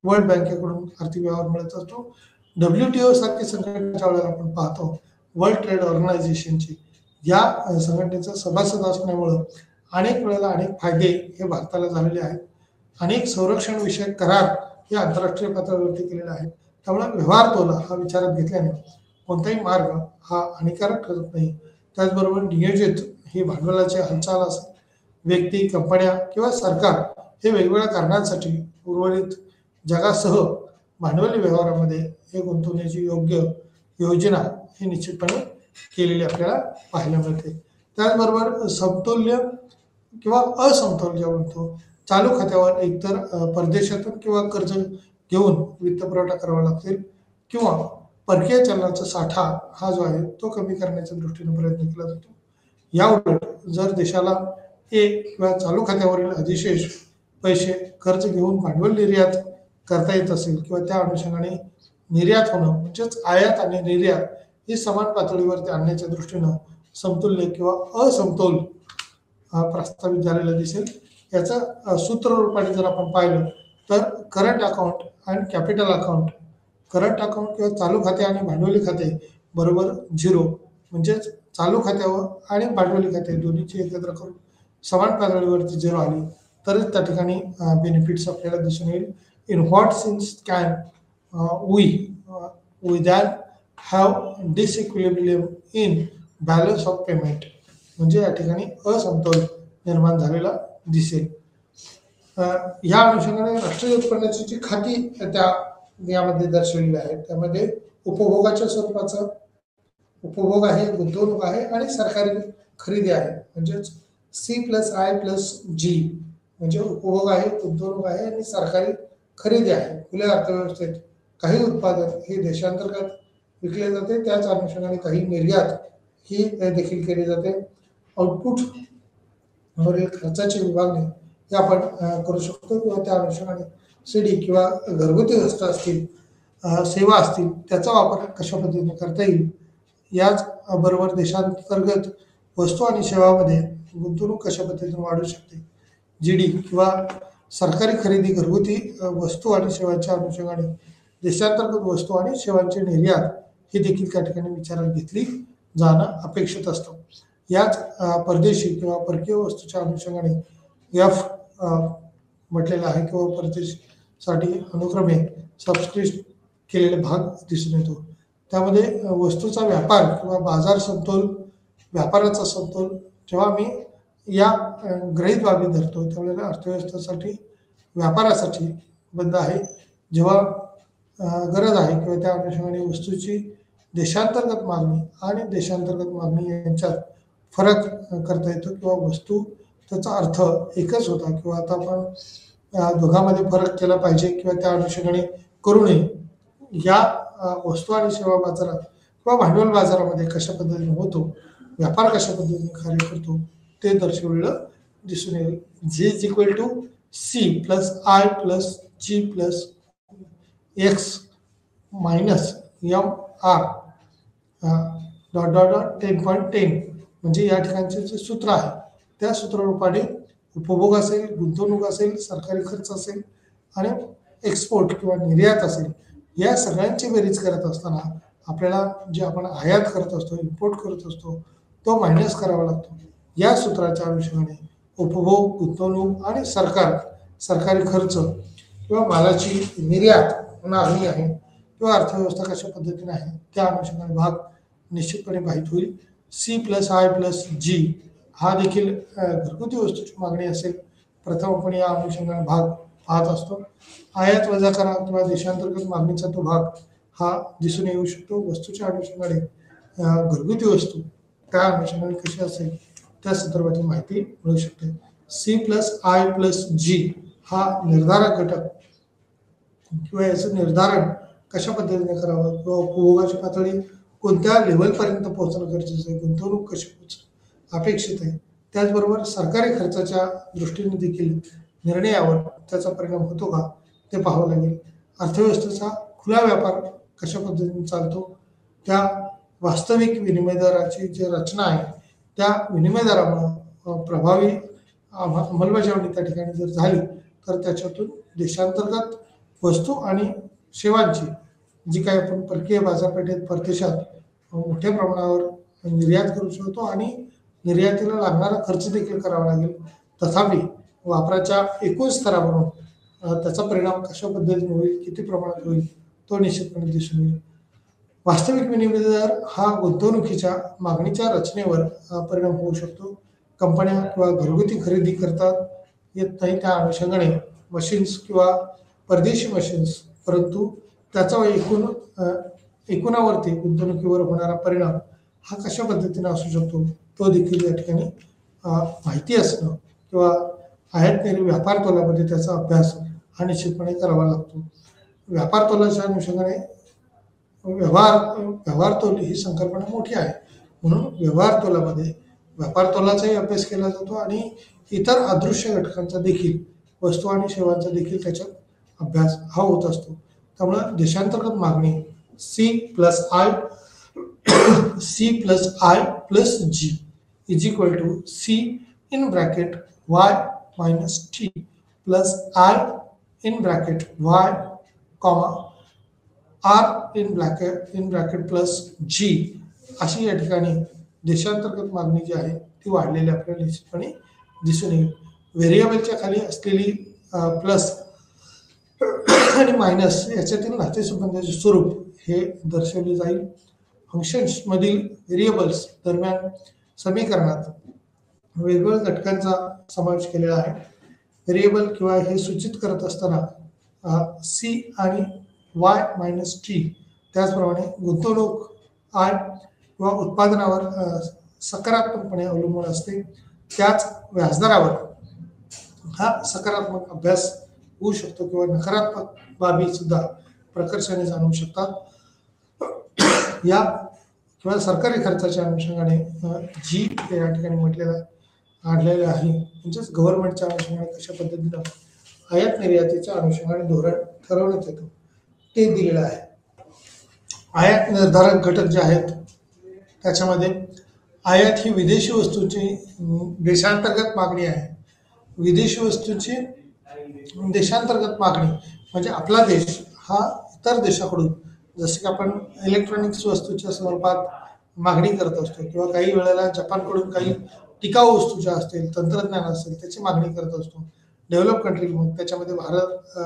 वर्ल्ड बँकेकडून आर्थिक व्यवहार मिळत असतो. WTO सारखी संघटनेच्या वेळेला आपण पाहतो, वर्ल्ड ट्रेड ऑर्गनायझेशनची या संघटनेचा सभासद असल्यामुळं अनेक वेळेला अनेक फायदे हे भारताला झालेले आहेत. अनेक संरक्षण विषयक करार हे आंतरराष्ट्रीय पातळीवरती केलेले आहेत. त्यामुळे व्यवहार तोला हा विचारात घेतल्याने कोणताही मार्ग हा हानिकारक ठरत नाही. त्याचबरोबर नियोजित ही भांडवलाची हालचाल असेल, व्यक्ती, कंपन्या किंवा सरकार हे वेगवेगळ्या कारणांसाठी उर्वरित जगासह भांडवली व्यवहारामध्ये हे गुंतवण्याची योग्य योजना ही निश्चितपणे केलेली आपल्याला पाहायला मिळते. त्याचबरोबर समतोल्य किंवा असमतोल जे म्हणतो, चालू खात्यावर एकतर परदेशातून किंवा कर्ज घेऊन वित्तपुरवठा करावा लागतील किंवा परकीय चलनाचा साठा हा जो आहे तो कमी करण्याच्या दृष्टीने प्रयत्न केला जातो. याउलट जर देशाला किंवा चालू खात्यावरील अधिशेष पैसे कर्ज घेऊन भांडवल निर्यात करता येत असेल किंवा त्या अनुषंगाने निर्यात होणं म्हणजेच आयात आणि निर्यात ही समान पातळीवरती आणण्याच्या दृष्टीनं समतुल्य किंवा असमतोल प्रस्तावित झालेला दिसेल. याचं सूत्र रूपाने जर आपण पाहिलं तर करंट अकाउंट आणि कॅपिटल अकाउंट, करंट अकाउंट किंवा चालू खाते आणि भांडवली खाते बरोबर 0, म्हणजेच चालू खात्यावर आणि भांडवली खाते दोन्हीची एकत्र करून समान पातळीवरती 0 आली तरच त्या ठिकाणी बेनिफिट्स आपल्याला दिसून येईल. In what sense can we then have disequilibrium in balance of payment, म्हणजे या ठिकाणी असमतोल निर्माण झालेला दिसेल. या अनुषंगाने राष्ट्रीय उत्पन्नाची जी खाती त्या यामध्ये दर्शवलेली आहेत त्यामध्ये उपभोगाच्या स्वरूपाचं उपभोग आहे, गुंतवणूक आहे आणि सरकारी खरेदी आहे. म्हणजेच C+I+G म्हणजे उपभोग आहे, गुंतवणूक आहे आणि सरकारी खरेदी आहे. खुल्या अर्थव्यवस्थेत काही उत्पादन हे देशांतर्गत विकले जाते, त्याच अनुषंगाने काही निर्यात ही देखील केली जाते. आउटपुट वरील खर्चाची विभागणी हे आपण करू शकतो किंवा त्या अनुषंगाने CD किंवा घरगुती वस्तू असतील, सेवा असतील त्याचा वापर कशा पद्धतीने करता येईल. याच बरोबर देशांतर्गत वस्तू आणि सेवामध्ये गुंतवणूक कशा पद्धतीने वाढू शकते, GD किंवा सरकारी खरेदी, घरगुती वस्तू आणि सेवांच्या अनुषंगाने देशांतर्गत वस्तू आणि सेवांची निर्यात ही देखील त्या ठिकाणी विचारात घेतली जाणं अपेक्षित असतं. याच परदेशी किंवा परकीय वस्तूच्या अनुषंगाने एफ म्हटलेलं आहे किंवा परदेशासाठी अनुक्रमे सबस्क्रिप्ट केलेले भाग दिसून येतो. त्यामध्ये वस्तूचा व्यापार किंवा बाजार समतोल, व्यापाराचा समतोल जेव्हा मी या गृहीत बाबी धरतो त्यावेळेला अर्थव्यवस्थेसाठी, व्यापारासाठी बंद आहे. जेव्हा गरज आहे किंवा त्या अनुषंगाने वस्तूची देशांतर्गत मागणी आणि देशांतर्गत मागणी यांच्यात फरक करता येतो किंवा वस्तू त्याचा अर्थ एकच होता किंवा आता आपण दोघांमध्ये फरक केला पाहिजे किंवा त्या अनुषंगाने करू नये. या वस्तू आणि सेवा बाजारात किंवा भांडवल बाजारामध्ये कशा पद्धतीने होतो, व्यापार कशा पद्धतीने कार्य करतो ते दर्शवलेलं दिसून येईल. G is equal to C plus I plus G plus X minus MR dot dot dot 10.10 म्हणजे या ठिकाणचे जे सूत्र आहे त्या सूत्ररूपाने उपभोग असेल, गुंतवणूक असेल, सरकारी खर्च असेल आणि एक्सपोर्ट किंवा निर्यात असेल, या सगळ्यांची बेरीज करत असताना आपल्याला जे आपण आयात करत असतो, इम्पोर्ट करत असतो तो मायनस करावा लागतो. या सूत्राच्या अनुषंगाने उपभोग, गुंतवणूक आणि सरकारी खर्च किंवा मालाची निर्यात मागणी आहे किंवा अर्थव्यवस्था कशा पद्धतीने आहे त्या अनुषंगाने भाग निश्चितपणे माहीत होईल. C plus I plus G हा देखील घरगुती वस्तूची मागणी असेल. प्रथम आपण या अनुषंगाने भाग पाहत असतो. आयात वजा करा किंवा देशांतर्गत मागणीचा तो भाग हा दिसून येऊ शकतो. वस्तूच्या अनुषंगाने घरगुती वस्तू त्या अनुषंगाने कशी असेल त्या संदर्भाची माहिती मिळू शकते. C plus I plus G हा निर्धारक घटक किंवा याचं निर्धारण कशा पद्धतीने करावं किंवा उपभोगाची पातळी कोणत्या लेवलपर्यंत पोहोचणं गरजेचं आहे, गुंतवणूक कशी अपेक्षित आहे, त्याचबरोबर सरकारी खर्चाच्या दृष्टीने देखील निर्णयावर त्याचा परिणाम होतो का ते पाहावं लागेल. अर्थव्यवस्थेचा खुला व्यापार कशा पद्धतीने चालतो, त्या वास्तविक विनिमय दराची जी रचना आहे त्या विनिमय दरामुळे प्रभावी अंमलबजावणी त्या ठिकाणी जर झाली तर त्याच्यातून देशांतर्गत वस्तू आणि सेवांची जी काही आपण परकीय बाजारपेठेत परदेशात मोठ्या प्रमाणावर निर्यात करू शकतो आणि निर्यातीला लागणारा खर्च देखील करावा लागेल. तथापि वापराच्या एकूण स्तरावरून त्याचा परिणाम कशा पद्धतीने होईल, किती प्रमाणात होईल तो निश्चितपणे दिसून येईल. वास्तविक विनिमय दर हा गुंतवणुकीच्या मागणीच्या रचनेवर परिणाम होऊ शकतो. कंपन्या किंवा घरगुती खरेदी करतात येत नाही त्या अनुषंगाने मशीन्स किंवा परदेशी मशीन्स, परंतु त्याचा एकूणावरती गुंतवणुकीवर होणारा परिणाम हा कशा पद्धतीने असू शकतो तो देखील या ठिकाणी माहिती असणं किंवा आयात व्यापार तोलामध्ये त्याचा अभ्यास हा निश्चितपणे करावा लागतो. व्यापार तोलाच्या अनुषंगाने व्यवहार तोल ही संकल्पना मोठी आहे, म्हणून व्यवहार तोलामध्ये व्यापार तोलाचाही अभ्यास केला जातो आणि इतर अदृश्य घटकांचा देखील, वस्तू आणि सेवांचा देखील त्याच्यात अभ्यास हा होत असतो. त्यामुळे देशांतर्गत मागणी C plus I plus G is equal to C in bracket Y minus T plus I in bracket Y comma R in bracket plus G अशी या ठिकाणी देशांतर्गत मागणी जी आहे ती वाढलेली आपल्याला निश्चितपणे दिसून येईल. व्हेरिएबलच्या खाली असलेली प्लस आणि मायनस याच्यातील नातेसंबंधाचे स्वरूप हे दर्शवले जाईल. फंक्शन्स मधील व्हेरिएबल्स दरम्यान समीकरणात वेगवेगळ्या घटकांचा समावेश केलेला आहे. व्हेरिएबल किंवा हे सूचित करत असताना C आणि Y मायनस T, त्याचप्रमाणे गुंतवणूक I किंवा उत्पादनावर सकारात्मकपणे अवलंबून असते. त्याच व्याजदरावर हा सकारात्मक अभ्यास होऊ शकतो किंवा नकारात्मक बाबी सुद्धा प्रकर्षाने जाणवू शकतात. या किंवा सरकारी खर्चाच्या अनुषंगाने जी या ठिकाणी म्हटलेलं आणलेलं आहे, म्हणजेच गव्हर्नमेंटच्या अनुषंगाने कशा पद्धतीनं आयात निर्यातीच्या अनुषंगाने धोरण ठरवण्यात येतं ते दिलेलं आहे. आयात निर्धारक घटक जे आहेत त्याच्यामध्ये आयात ही विदेशी वस्तूंची देशांतर्गत मागणी आहे. विदेशी वस्तूंची देशांतर्गत मागणी म्हणजे आपला देश हा इतर देशाकडून जसे की आपण इलेक्ट्रॉनिक्स वस्तूच्या स्वरूपात मागणी करत असतो किंवा काही वेळेला जपानकडून काही टिकाऊ वस्तू ज्या असतील तंत्रज्ञान असेल त्याची मागणी करत असतो. डेव्हलप कंट्री मग त्याच्यामध्ये भारत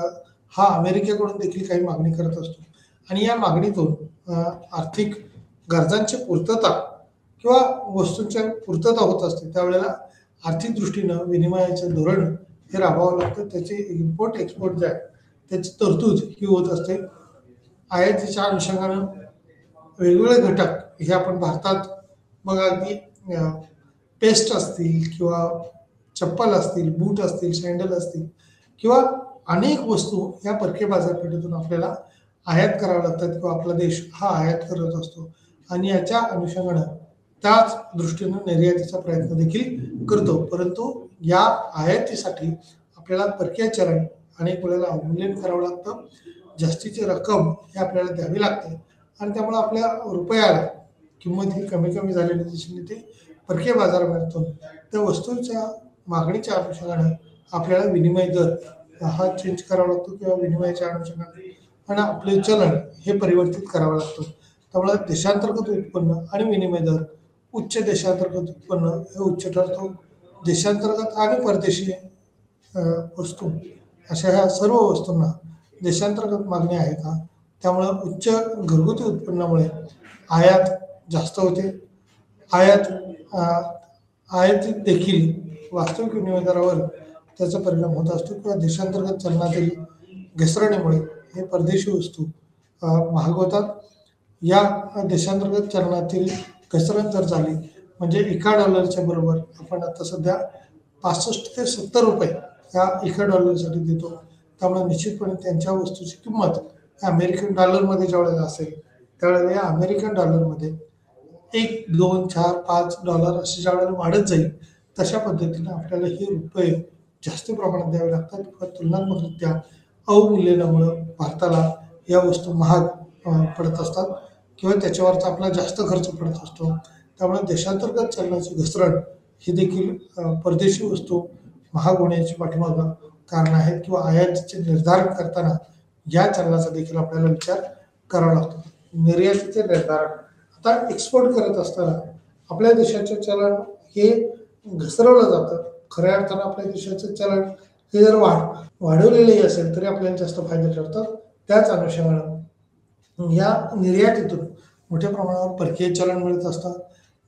हा अमेरिकेकडून देखील काही मागणी करत असतो आणि या मागणीतून आर्थिक गरजांची पूर्तता किंवा वस्तूंच्या पूर्तता होत असते त्यावेळेला आर्थिक दृष्टीनं विनिमयाचं धोरण हे राबवावं लागतं. त्याचे इम्पोर्ट एक्सपोर्ट जे आहे त्याची तरतूद ही होत असते. आयातीच्या अनुषंगानं वेगवेगळे घटक हे आपण भारतात बघा की पेस्ट असतील किंवा चप्पल असतील, बूट असतील, सँडल असतील किंवा अनेक वस्तू या परकीय बाजारपेठेतून आपल्याला आयात कराव्या लागतात किंवा आपला देश हा आयात करत असतो आणि याच्या अनुषंगानं त्याच दृष्टीनं निर्यातीचा प्रयत्न देखील करतो. परंतु या आयातीसाठी आपल्याला परकीय चलन अनेक वेळेला अवमूल्यन करावं लागतं. जास्तीची रक्कम हे आपल्याला द्यावी लागते आणि त्यामुळे आपल्या रुपयाला किंमत ही कमी कमी झालेली दिसून येते. परकीय बाजारातून त्या वस्तूंच्या मागणीच्या अनुषंगाने आपल्याला विनिमय दर हा चेंज करावा लागतो किंवा विनिमयाच्या अनुषंगाने आणि आपले चलन हे परिवर्तित करावं लागतं. त्यामुळे देशांतर्गत उत्पन्न आणि विनिमय दर उच्च देशांतर्गत उत्पन्न हे उच्च ठरतो. देशांतर्गत आणि परदेशी वस्तू अशा ह्या सर्व वस्तूंना देशांतर्गत मागणी आहे का त्यामुळं उच्च घरगुती उत्पन्नामुळे आयात जास्त होते. आयात आयातीत देखील वास्तविक विनिमय दरावर त्याचा परिणाम होत असतो किंवा देशांतर्गत चलनातील घसरणीमुळे हे परदेशी वस्तू महाग होतात. या देशांतर्गत चलनातील घसरण जर झाली म्हणजे एका डॉलरच्या बरोबर आपण आता सध्या 65 ते 70 रुपये या एका डॉलरसाठी देतो. त्यामुळे निश्चितपणे त्यांच्या वस्तूची किंमत अमेरिकन डॉलरमध्ये ज्यावेळेला असेल त्यावेळेला या अमेरिकन डॉलरमध्ये 1, 2, 4, 5 डॉलर असे ज्यावेळेला वाढत जाईल तशा पद्धतीनं आपल्याला हे रुपये जास्त प्रमाणात द्यावे लागतात किंवा तुलनात्मकरित्या अवमूल्यनामुळं भारताला या वस्तू महाग पडत असतात किंवा त्याच्यावरचा आपला जास्त खर्च पडत असतो. त्यामुळे देशांतर्गत चलनाची घसरण ही देखील परदेशी वस्तू महाग होण्याची पाठीमागं कारण आहेत किंवा आयातीचे निर्धारण करताना या चलनाचा देखील आपल्याला विचार करावा लागतो. निर्यातीचे निर्धारण आता एक्सपोर्ट करत असताना आपल्या देशाचे चलन हे घसरवलं जातं. खऱ्या अर्थानं आपल्या देशाचं चलन हे जर वाढवलेलंही असेल तरी आपल्याला जास्त फायदे ठरतात. त्याच अनुषंगानं या निर्यातीतून मोठ्या प्रमाणावर परकीय चलन मिळत असतात.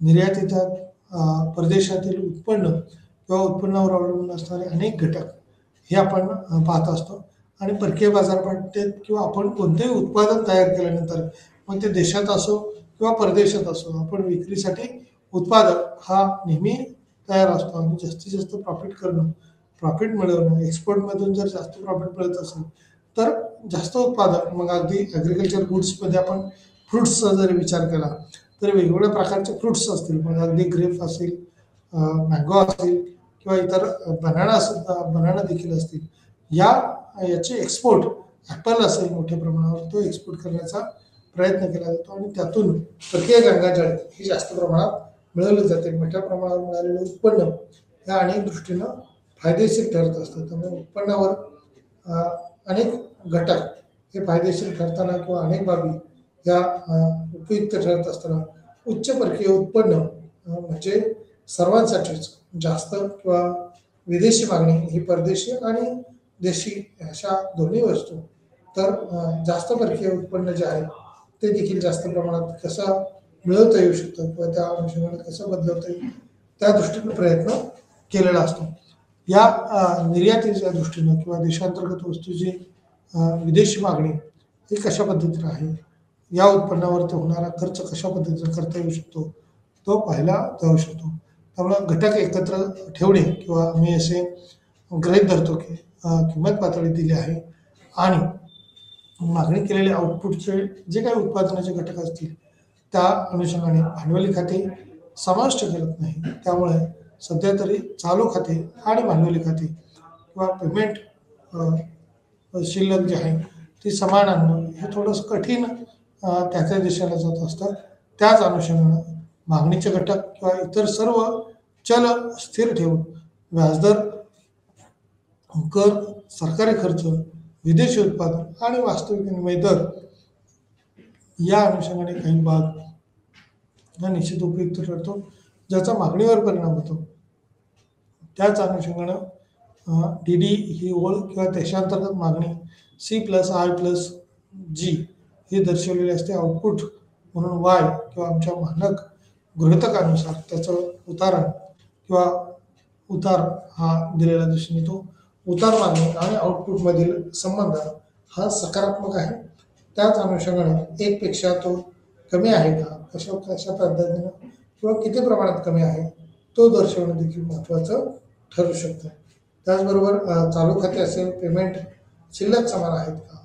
निर्यातीत परदेशातील उत्पन्न किंवा उत्पन्नावर अवलंबून असणारे अनेक घटक हे आपण पाहत असतो आणि परकीय बाजारपेठेत किंवा आपण कोणतेही उत्पादन तयार केल्यानंतर मग ते देशात असो किंवा परदेशात असो आपण विक्रीसाठी उत्पादक हा नेहमी तयार असतो आणि जास्तीत जास्त प्रॉफिट मिळवणं एक्सपोर्टमधून जर जास्त प्रॉफिट मिळत असेल तर जास्त उत्पादक मग अगदी ॲग्रिकल्चर गुड्समध्ये आपण फ्रुट्सचा जर विचार केला तर वेगवेगळ्या प्रकारचे फ्रुट्स असतील मग अगदी ग्रेप असेल मँगो असेल किंवा इतर बनाना देखील असतील याचे एक्सपोर्ट ॲपल असेल मोठ्या प्रमाणावर तो एक्सपोर्ट करण्याचा प्रयत्न केला जातो आणि त्यातून परकीय गंगाजळ ही जास्त प्रमाणात मिळवले जाते. मोठ्या प्रमाणावर मिळालेलं उत्पन्न या अनेक दृष्टीनं फायदेशीर ठरत असतं. त्यामुळे उत्पन्नावर अनेक घटक हे फायदेशीर ठरताना किंवा अनेक बाबी या उपयुक्त ठरत असताना उच्च परकीय उत्पन्न म्हणजे सर्वांसाठीच जास्त किंवा विदेशी मागणी ही परदेशी आणि देशी अशा दोन्ही वस्तू तर जास्त परकीय उत्पन्न जे आहे ते देखील जास्त प्रमाणात कसं मिळवता येऊ शकतं किंवा त्या अनुषंगाने कसं बदलवता येईल त्या दृष्टीने प्रयत्न केलेला असतो. या निर्यातीच्या दृष्टीनं किंवा देशांतर्गत वस्तूची विदेशी मागणी ही कशा पद्धतीने आहे या उत्पन्नावरती होणारा खर्च कशा पद्धतीने करता येऊ शकतो तो पाहायला जाऊ शकतो. त्यामुळे घटक एकत्र ठेवणे किंवा मी असे गृहीत धरतो की किंमत पातळी दिली आहे आणि मागणी केलेल्या आउटपुटचे जे काही उत्पादनाचे घटक असतील त्या अनुषंगाने भांडवली खाते समाविष्ट करत नाही. त्यामुळे सध्या तरी चालू खाते आणि भांडवली खाते किंवा पेमेंट शिल्लक जी आहे ती समान आणणं हे थोडंसं कठीण त्या दिशेला जात असतं. त्याच अनुषंगानं मागणीचे घटक किंवा इतर सर्व चल स्थिर ठेवून व्याजदर कर, सरकारी खर्च, विदेशी उत्पादन आणि वास्तविक विनिमय दर या अनुषंगाने काही भाग हा निश्चित उपयुक्त ठरतो, ज्याचा मागणीवर परिणाम होतो. त्याच अनुषंगानं डी डी ही ओळ किंवा देशांतर्गत मागणी C+I+G ही दर्शवलेली असते. आउटपुट म्हणून वाय किंवा आमच्या मानक गृहीतकानुसार त्याचं उतारण किंवा उतार हा दिलेला दिसून येतो. उतार मागणी आणि आउटपुटमधील संबंध हा सकारात्मक आहे. त्याच अनुषंगाने एकपेक्षा तो कमी आहे का, कशा कशा पद्धतीनं किंवा किती प्रमाणात कमी आहे तो दर्शवणं देखील महत्त्वाचं ठरू शकतं. त्याचबरोबर चालू खाते असेल, पेमेंट शिल्लक समान आहेत का,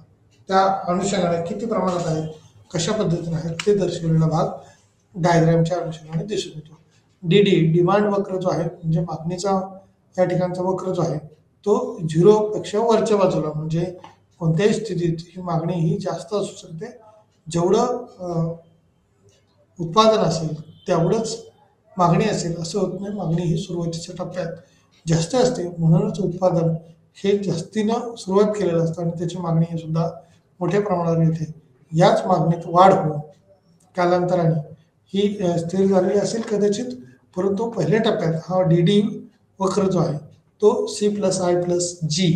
त्या अनुषंगाने किती प्रमाणात आहेत, कशा पद्धतीने आहेत ते दर्शवलेला भाग डायग्रामच्या अनुषंगाने दिसून येतो. डी डी डिमांड वक्र जो आहे म्हणजे मागणीचा या ठिकाणचा वक्र जो आहे तो 0 पेक्षा वरच्या बाजूला, म्हणजे कोणत्याही स्थितीत ही मागणी ही जास्त असू शकते. जेवढं उत्पादन असेल तेवढंच मागणी असेल असं होत नाही. मागणी ही सुरुवातीच्या टप्प्यात जास्त असते, म्हणूनच उत्पादन हे जास्तीनं सुरुवात केलेलं असतं आणि त्याची मागणी ही सुद्धा मोठ्या प्रमाणावर येते. याच मागणीत वाढ होऊन कालांतराने ही स्थिर झालेली असेल कदाचित, परंतु पहिल्या टप्प्यात हा डी डी वक्र जो आहे तो C+I+G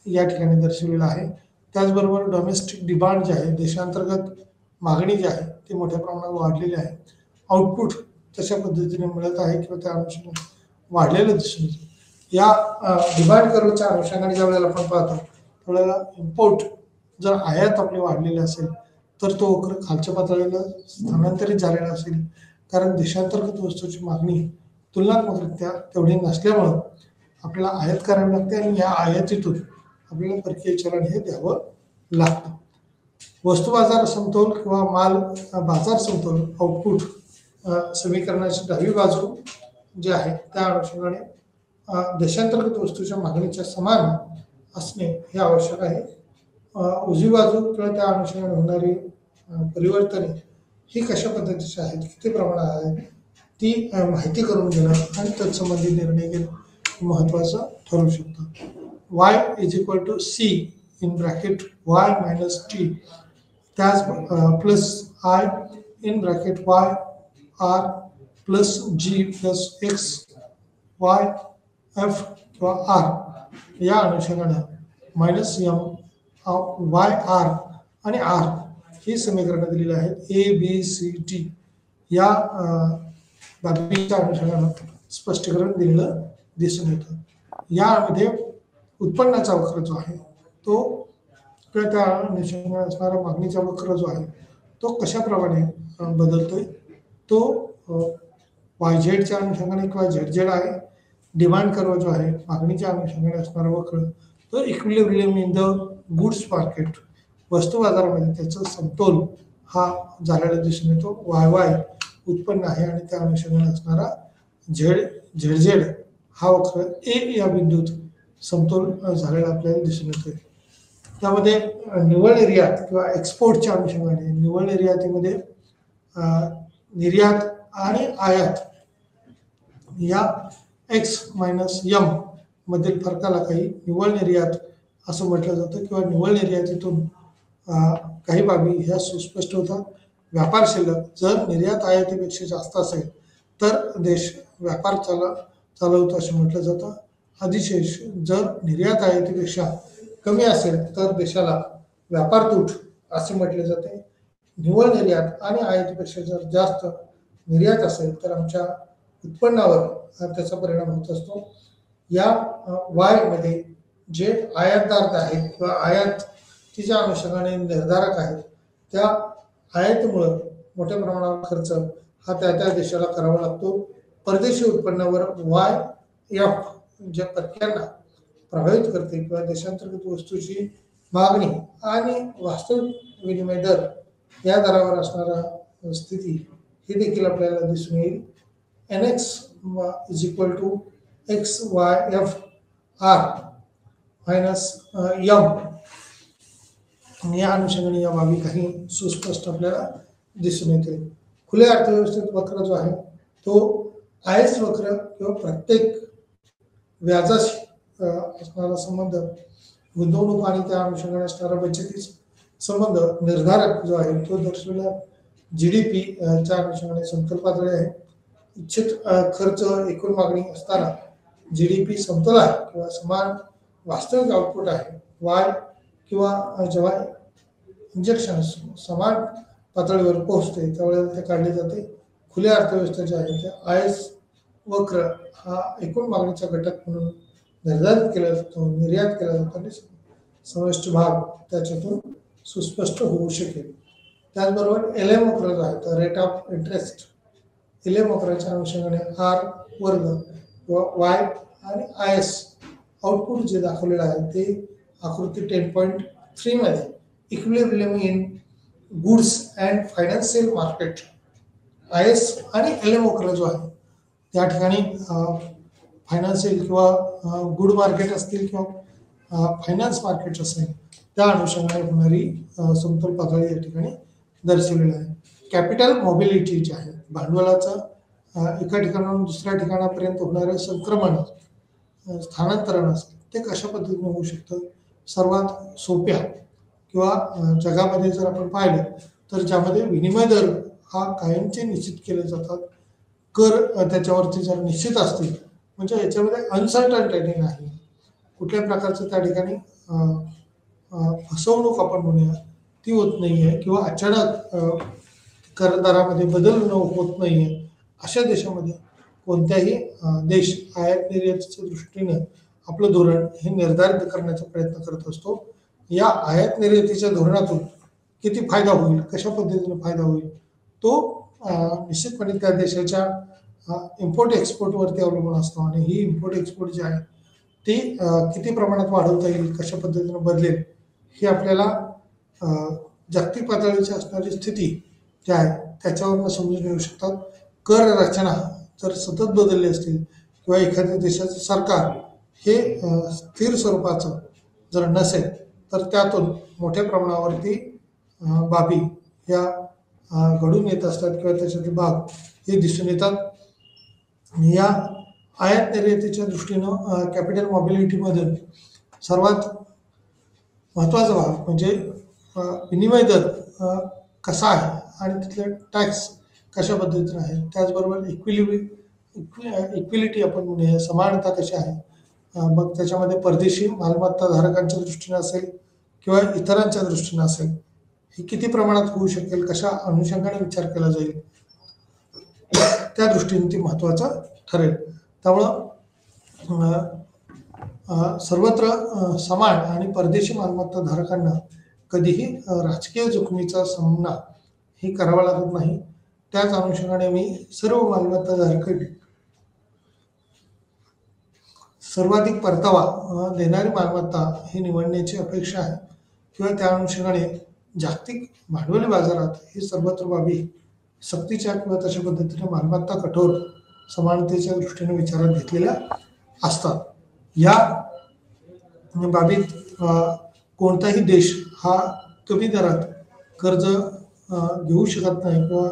या ठिकाणी दर्शवलेला आहे. त्याचबरोबर डोमेस्टिक डिमांड जे आहे, देशांतर्गत मागणी जी आहे ती मोठ्या प्रमाणावर वाढलेली आहे. आउटपुट तशा पद्धतीने मिळत आहे किंवा त्या अनुषंगाने वाढलेलं दिसून येतं. या डिमांड कर्वच्या अनुषंगाने ज्या वेळेला आपण पाहतो त्यावेळेला इम्पोर्ट जर आयात आपली वाढलेली असेल तर तो वक्र खालच्या पातळीला स्थानांतरित झालेला असेल, कारण देशांतर्गत वस्तूची मागणी तुलनात्मकरित्या तेवढी नसल्यामुळं आपल्याला आयात करावी लागते आणि या आयातीतून आपल्याला परकीय चलन हे द्यावं लागतं. वस्तू बाजार समतोल किंवा माल बाजार समतोल आउटपुट समीकरणाची डावी बाजू जी आहे त्या अनुषंगाने देशांतर्गत वस्तूच्या मागणीच्या समान असणे हे आवश्यक आहे. उजवी बाजू किंवा त्या अनुषंगाने होणारी परिवर्तने ही कशा पद्धतीची आहेत, किती प्रमाणात आहेत ती माहिती करून घेणं आणि तत्संबंधी निर्णय घेणं महत्त्वाचं ठरू शकतं. y=c in bracket y minus T त्याच plus I in bracket y r plus g plus x y f किंवा r या अनुषंगाने मायनस m y r आणि r ही समीकरणं दिलेली आहेत. ABCD या बाबीच्या अनुषंगाने स्पष्टीकरण दिलेलं दिसून येतं. यामध्ये उत्पन्नाचा वक्र जो आहे तो किंवा त्या अनुषंगाने असणारा मागणीचा वक्र जो आहे तो कशाप्रमाणे बदलतोय तो YZ अनुषंगाने किंवा ZZ आहे. डिमांड कर्व जो आहे मागणीच्या अनुषंगाने असणारा वक्र तो equilibrium in the goods market वस्तू बाजारामध्ये त्याचा समतोल हा झालेला दिसून येतो. YY उत्पन्न आहे आणि त्या अनुषंगाने असणारा ZZ हा वक्र A या बिंदूत समतोल झालेला आपल्याला दिसून येतोय. त्यामध्ये निव्वळ निर्यात किंवा एक्सपोर्टच्या अनुषंगाने निव्वळ निर्यातीमध्ये निर्यात आणि आयात या x मायनस m मधील फरकाला काही निव्वळ निर्यात असं म्हटलं जातं किंवा निव्वळ निर्यातीतून काही बाबी ह्या सुस्पष्ट होतात. व्यापार शिल्लक जर निर्यात आयातीपेक्षा जास्त असेल तर देश व्यापार चालवतो असं म्हटलं जातं. अधिशेष जर निर्यात आयातीपेक्षा कमी असेल तर देशाला व्यापार तूट असे म्हटले जाते. निव्वळ निर्यात आणि आयातीपेक्षा जर जास्त निर्यात असेल तर आमच्या उत्पन्नावर त्याचा परिणाम होत असतो. या वाय मध्ये जे आयातदार आहेत किंवा आयातीच्या अनुषंगाने निर्धारक आहेत त्या आयातीमुळं मोठ्या प्रमाणावर खर्च हा त्या देशाला करावा लागतो. परदेशी उत्पन्नावर YF ज्या परक्यांना प्रभावित करते किंवा देशांतर्गत वस्तूची मागणी आणि वास्तविक विनिमय दर या दरावर असणारा स्थिती ही देखील आपल्याला दिसून येईल. NX = XYF R minus M या अनुषंगाने या बाबी काही सुस्पष्ट आपल्याला दिसून येते. खुल्या अर्थव्यवस्थेत वक्र जो आहे तो IS वक्र किंवा प्रत्येक व्याजाशी असणारा संबंध, गुंतवणूक आणि त्या अनुषंगाने असणारा बचतीचा संबंध निर्धारक जो आहे तो दर्शवला GDP च्या अनुषंगाने समतोल पातळी आहे. इच्छित खर्च एकूण मागणी असताना GDP समतोल आहे किंवा समान वास्तविक आउटपुट आहे. वाय किंवा जेव्हा इंजेक्शन समान पातळीवर पोहोचते त्यावेळेला ते काढले जाते. खुल्या अर्थव्यवस्था जे आहे त्या IS वक्र हा एकूण मागणीचा घटक म्हणून निर्धारित केला जातो, निर्यात केला जातो आणि समाविष्ट भाग त्याच्यातून सुस्पष्ट होऊ शकेल. त्याचबरोबर LM वक्र जो आहे तर रेट ऑफ इंटरेस्ट LM वक्राच्या अनुषंगाने R वर्ग किंवा Y आणि IS आउटपुट जे दाखवलेलं आहे ते आकृती 10.3 मध्ये equilibrium in goods and financial market IS आणि LM वक्र जो आहे त्या ठिकाणी फायनान्शियल किंवा गुड मार्केट असतील किंवा फायनान्स मार्केट असेल त्या अनुषंगाने होणारी समतोल पातळी या ठिकाणी दर्शवलेली आहे. कॅपिटल मोबिलिटी जी आहे भांडवलाचं एका ठिकाणाहून दुसऱ्या ठिकाणापर्यंत होणारे संक्रमण स्थानांतरण असेल ते कशा पद्धतीने होऊ शकतं. सर्वात सोप्या किंवा जगामध्ये जर आपण पाहिलं तर ज्यामध्ये विनिमय दर हा कायमचे निश्चित केले जातात, कर त्याच्यावरती जर निश्चित असतील म्हणजे याच्यामध्ये अनसर्टन्टिटी नाही, कुठल्या प्रकारचं त्या ठिकाणी फसवणूक आपण म्हणूया ती होत नाही आहे किंवा अचानक करदरामध्ये बदल होत नाही आहे. अशा देशामध्ये कोणत्याही देश आयात निर्यातीच्या दृष्टीने आपलं धोरण हे निर्धारित करण्याचा प्रयत्न करत असतो. या आयात निर्यातीच्या धोरणातून किती फायदा होईल, कशा पद्धतीने फायदा होईल तो निश्चितपणे त्या देशाच्या इम्पोर्ट एक्सपोर्टवरती अवलंबून असतो आणि ही इम्पोर्ट एक्सपोर्ट जी आहे ती किती प्रमाणात वाढवता येईल, कशा पद्धतीने बदलेल हे आपल्याला जागतिक पातळीची असणारी स्थिती जी आहे त्याच्यावरनं समजून घेऊ शकतात. कर रचना जर सतत बदलली असतील किंवा एखाद्या देशाचं सरकार हे स्थिर स्वरूपाचं जर नसेल तर त्यातून मोठ्या प्रमाणावरती बाबी या घडून येत असतात किंवा त्याच्यातले भाग हे दिसून येतात. या आयात निर्यातीच्या दृष्टीनं कॅपिटल मोबिलिटीमधून सर्वात महत्त्वाचा भाग म्हणजे विनिमय दर कसा आहे आणि तिथले टॅक्स कशा पद्धतीने आहे. त्याचबरोबर इक्विलिटी आपण म्हणूया समानता कशी आहे. मग त्याच्यामध्ये परदेशी मालमत्ता धारकांच्या दृष्टीने असेल किंवा इतरांच्या दृष्टीने असेल हे किती प्रमाणात होऊ शकेल, कशा अनुषंगाने विचार केला जाईल त्या दृष्टीने ती महत्त्वाचं ठरेल. त्यामुळं सर्वत्र समान आणि परदेशी मालमत्ता धारकांना कधीही राजकीय जोखमीचा सामना हे करावा लागत नाही. त्याच अनुषंगाने मी सर्व मालमत्ता धारकांनी सर्वाधिक परतावा देणारी मालमत्ता ही निवडण्याची अपेक्षा आहे किंवा त्या अनुषंगाने जागतिक भांडवली बाजारात ही सर्वत्र बाबी सक्तीच्या किंवा तशा पद्धतीने मालमत्ता कठोर समानतेच्या दृष्टीने विचारात घेतलेल्या असतात. या बाबीत कोणताही देश हा कमी दरात कर्ज घेऊ शकत नाही किंवा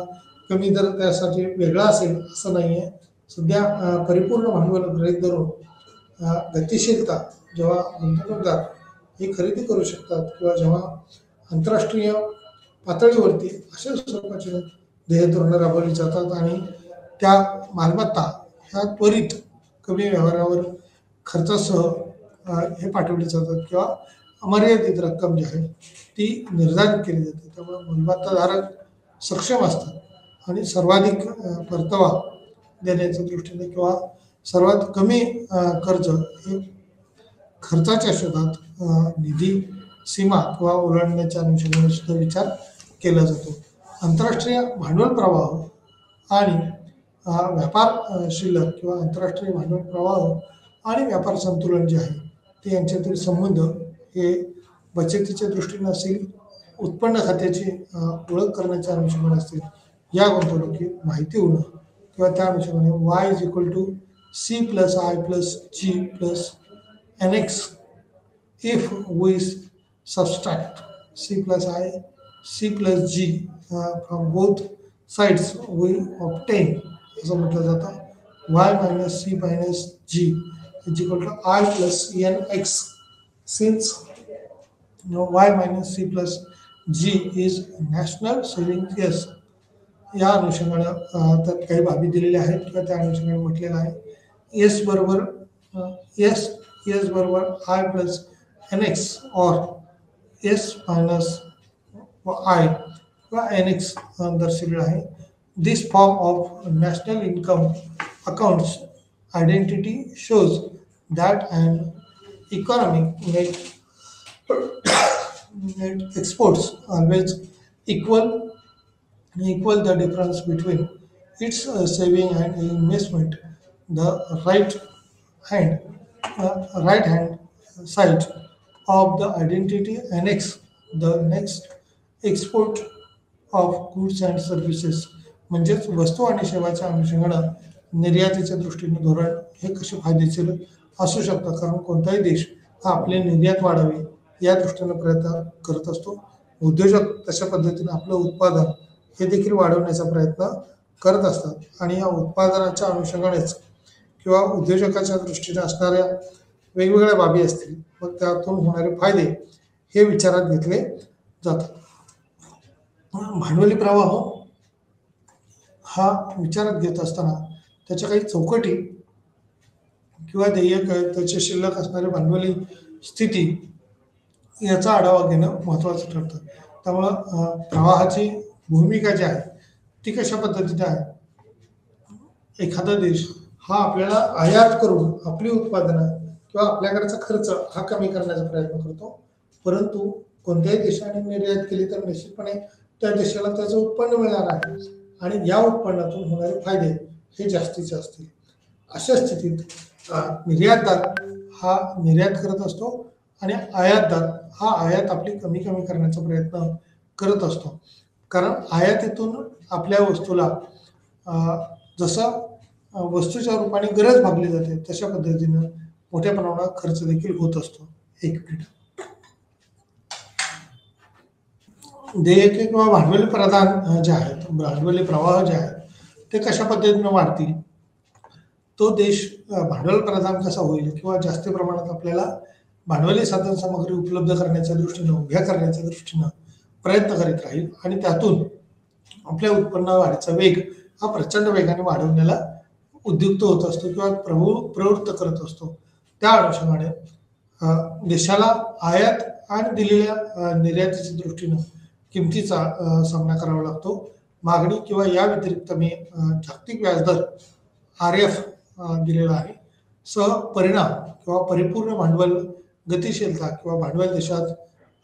कमी दर त्यासाठी वेगळा असेल असं नाही आहे. सध्या परिपूर्ण भांडवल गृहीत धरून गतिशीलता जेव्हा गुंतवणूकदार हे खरेदी करू शकतात किंवा जेव्हा आंतरराष्ट्रीय पातळीवरती अशा स्वरूपाचे ध्येय धोरणं राबवली जातात आणि त्या मालमत्ता ह्या त्वरित कमी व्यवहारावर खर्चासह हे पाठवले जातात किंवा अमर्यादित रक्कम जी आहे ती निर्धारित केली जाते. त्यामुळे मालमत्ताधारक सक्षम असतात आणि सर्वाधिक परतावा देण्याच्या दृष्टीने किंवा सर्वात कमी कर्ज हे खर्चाच्या शोधात निधी सीमा किंवा ओलांडण्याच्या अनुषंगाने सुद्धा विचार केला जातो. आंतरराष्ट्रीय भांडवल प्रवाह आणि व्यापार शिल्लक किंवा आंतरराष्ट्रीय भांडवल प्रवाह आणि व्यापार संतुलन जे आहे ते यांच्यातील संबंध हे बचतीच्या दृष्टीने असेल, उत्पन्न खात्याची ओळख करण्याच्या अनुषंगाने असतील, या गुंतवणुकीत माहिती होणं किंवा त्या अनुषंगाने Y = C+I+G+NX if we subtract C+I+G from both sides we obtain असं म्हटलं जातं. Y - C - G is equal to I plus nx, since y minus c plus g is national saving yes. या अनुषंगाने त्यात काही बाबी दिलेल्या आहेत किंवा त्या अनुषंगाने म्हटलेलं आहे एस बरोबर एस एस बरोबर आय प्लस एन एक्स और एस मायनस आय किंवा एन एक्स दर्शवलेलं आहे. This form of national income accounts identity shows that and economic net exports always equal the difference between its saving and investment. The right hand side of the identity annex the next export of goods and services. म्हणजेच वस्तू आणि सेवाच्या अनुषंगाने निर्यातीच्या दृष्टीने धोरण हे कसे फायदेशीर असू शकतं, कारण कोणताही देश हा आपले निर्यात वाढावे या दृष्टीने प्रयत्न करत असतो. उद्योजक तशा पद्धतीने आपलं उत्पादन हे देखील वाढवण्याचा प्रयत्न करत असतात आणि या उत्पादनाच्या अनुषंगानेच किंवा उद्योजकाच्या दृष्टीने असणाऱ्या वेगवेगळ्या बाबी असतील मग त्यातून होणारे फायदे हे विचारात घेतले जातात. भांडवली प्रवाह हा विचारात घेत असताना त्याच्या काही चौकटी किंवा देयक त्याचे शिल्लक असणारी भांडवली स्थिती याचा आढावा घेणं महत्त्वाचं ठरतं. त्यामुळं प्रवाहाची भूमिका जी आहे ती कशा पद्धतीने आहे. एखादा देश हा आपल्याला आयात करून आपली उत्पादनं किंवा आपल्याकडचा खर्च हा कमी करण्याचा प्रयत्न करतो, परंतु कोणत्याही देशाने निर्यात केली तर निश्चितपणे त्या देशाला त्याचं उत्पन्न मिळणार आहे आणि या उत्पन्नातून होणारे फायदे हे जास्तीचे असतील. अशा स्थितीत निर्यातदार हा निर्यात करत असतो आणि आयातदार हा आयात आपली कमी करण्याचा प्रयत्न करत असतो, कारण आयातीतून आपल्या वस्तूला जसं वस्तूच्या रूपाने गरज भागली जाते तशा पद्धतीनं मोठ्या प्रमाणात खर्च देखील होत असतो. एक मिनिट. देयके किंवा भांडवली प्रदान जे आहेत, भांडवली प्रवाह जे आहेत ते कशा पद्धतीनं वाढतील, तो देश भांडवल प्रदान कसा होईल किंवा जास्त प्रमाणात आपल्याला भांडवली साधन सामग्री उपलब्ध करण्याच्या दृष्टीनं उभ्या करण्याच्या दृष्टीनं प्रयत्न करीत राहील आणि त्यातून आपल्या उत्पन्न वाढीचा वेग हा प्रचंड वेगाने वाढवण्याला उद्युक्त होत असतो किंवा प्रवृत्त करत असतो. त्या अनुषंगाने देशाला आयात आणि दिलेल्या निर्यातीच्या दृष्टीनं किमतीचा सामना करावा लागतो. मागणी किंवा या व्यतिरिक्त मी जागतिक व्याजदर RF दिलेला आहे. परिणाम किंवा परिपूर्ण भांडवल गतिशीलता किंवा भांडवल देशात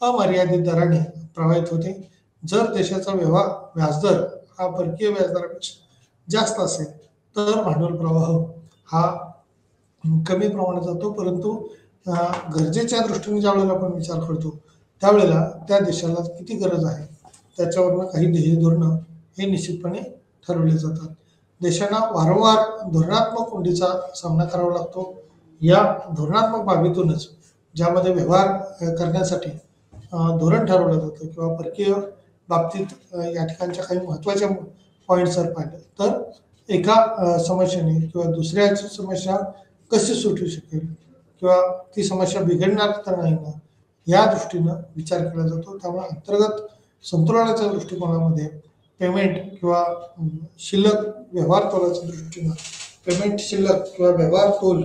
अमर्यादित दराने प्रवाहित होते. जर देशाचा व्याजदर हा परकीय व्याजदरापेक्षा जास्त असेल तर भांडवल प्रवाह हा कमी प्रमाणात जातो, परंतु गरजेच्या दृष्टीने ज्यावेळेला आपण विचार करतो त्यावेळेला त्या देशाला किती गरज आहे त्याच्यावरनं काही ध्येय धोरणं हे निश्चितपणे ठरवले जातात. देशांना वारंवार धोरणात्मक कोंडीचा सामना करावा लागतो. या धोरणात्मक बाबीतूनच ज्यामध्ये व्यवहार करण्यासाठी धोरण ठरवलं जातं किंवा परकीय बाबतीत या ठिकाणच्या काही महत्त्वाच्या पॉईंट्स जर पाहिलं तर एका समस्येने किंवा दुसऱ्याची समस्या कशी सुटू शकेल किंवा ती समस्या बिघडणार तर नाही ना या दृष्टीनं विचार केला जातो. त्यामुळे अंतर्गत संतुलनाच्या दृष्टिकोनामध्ये पेमेंट किंवा शिल्लक व्यवहार तोलाच्या दृष्टीनं पेमेंट शिल्लक किंवा व्यवहार तोल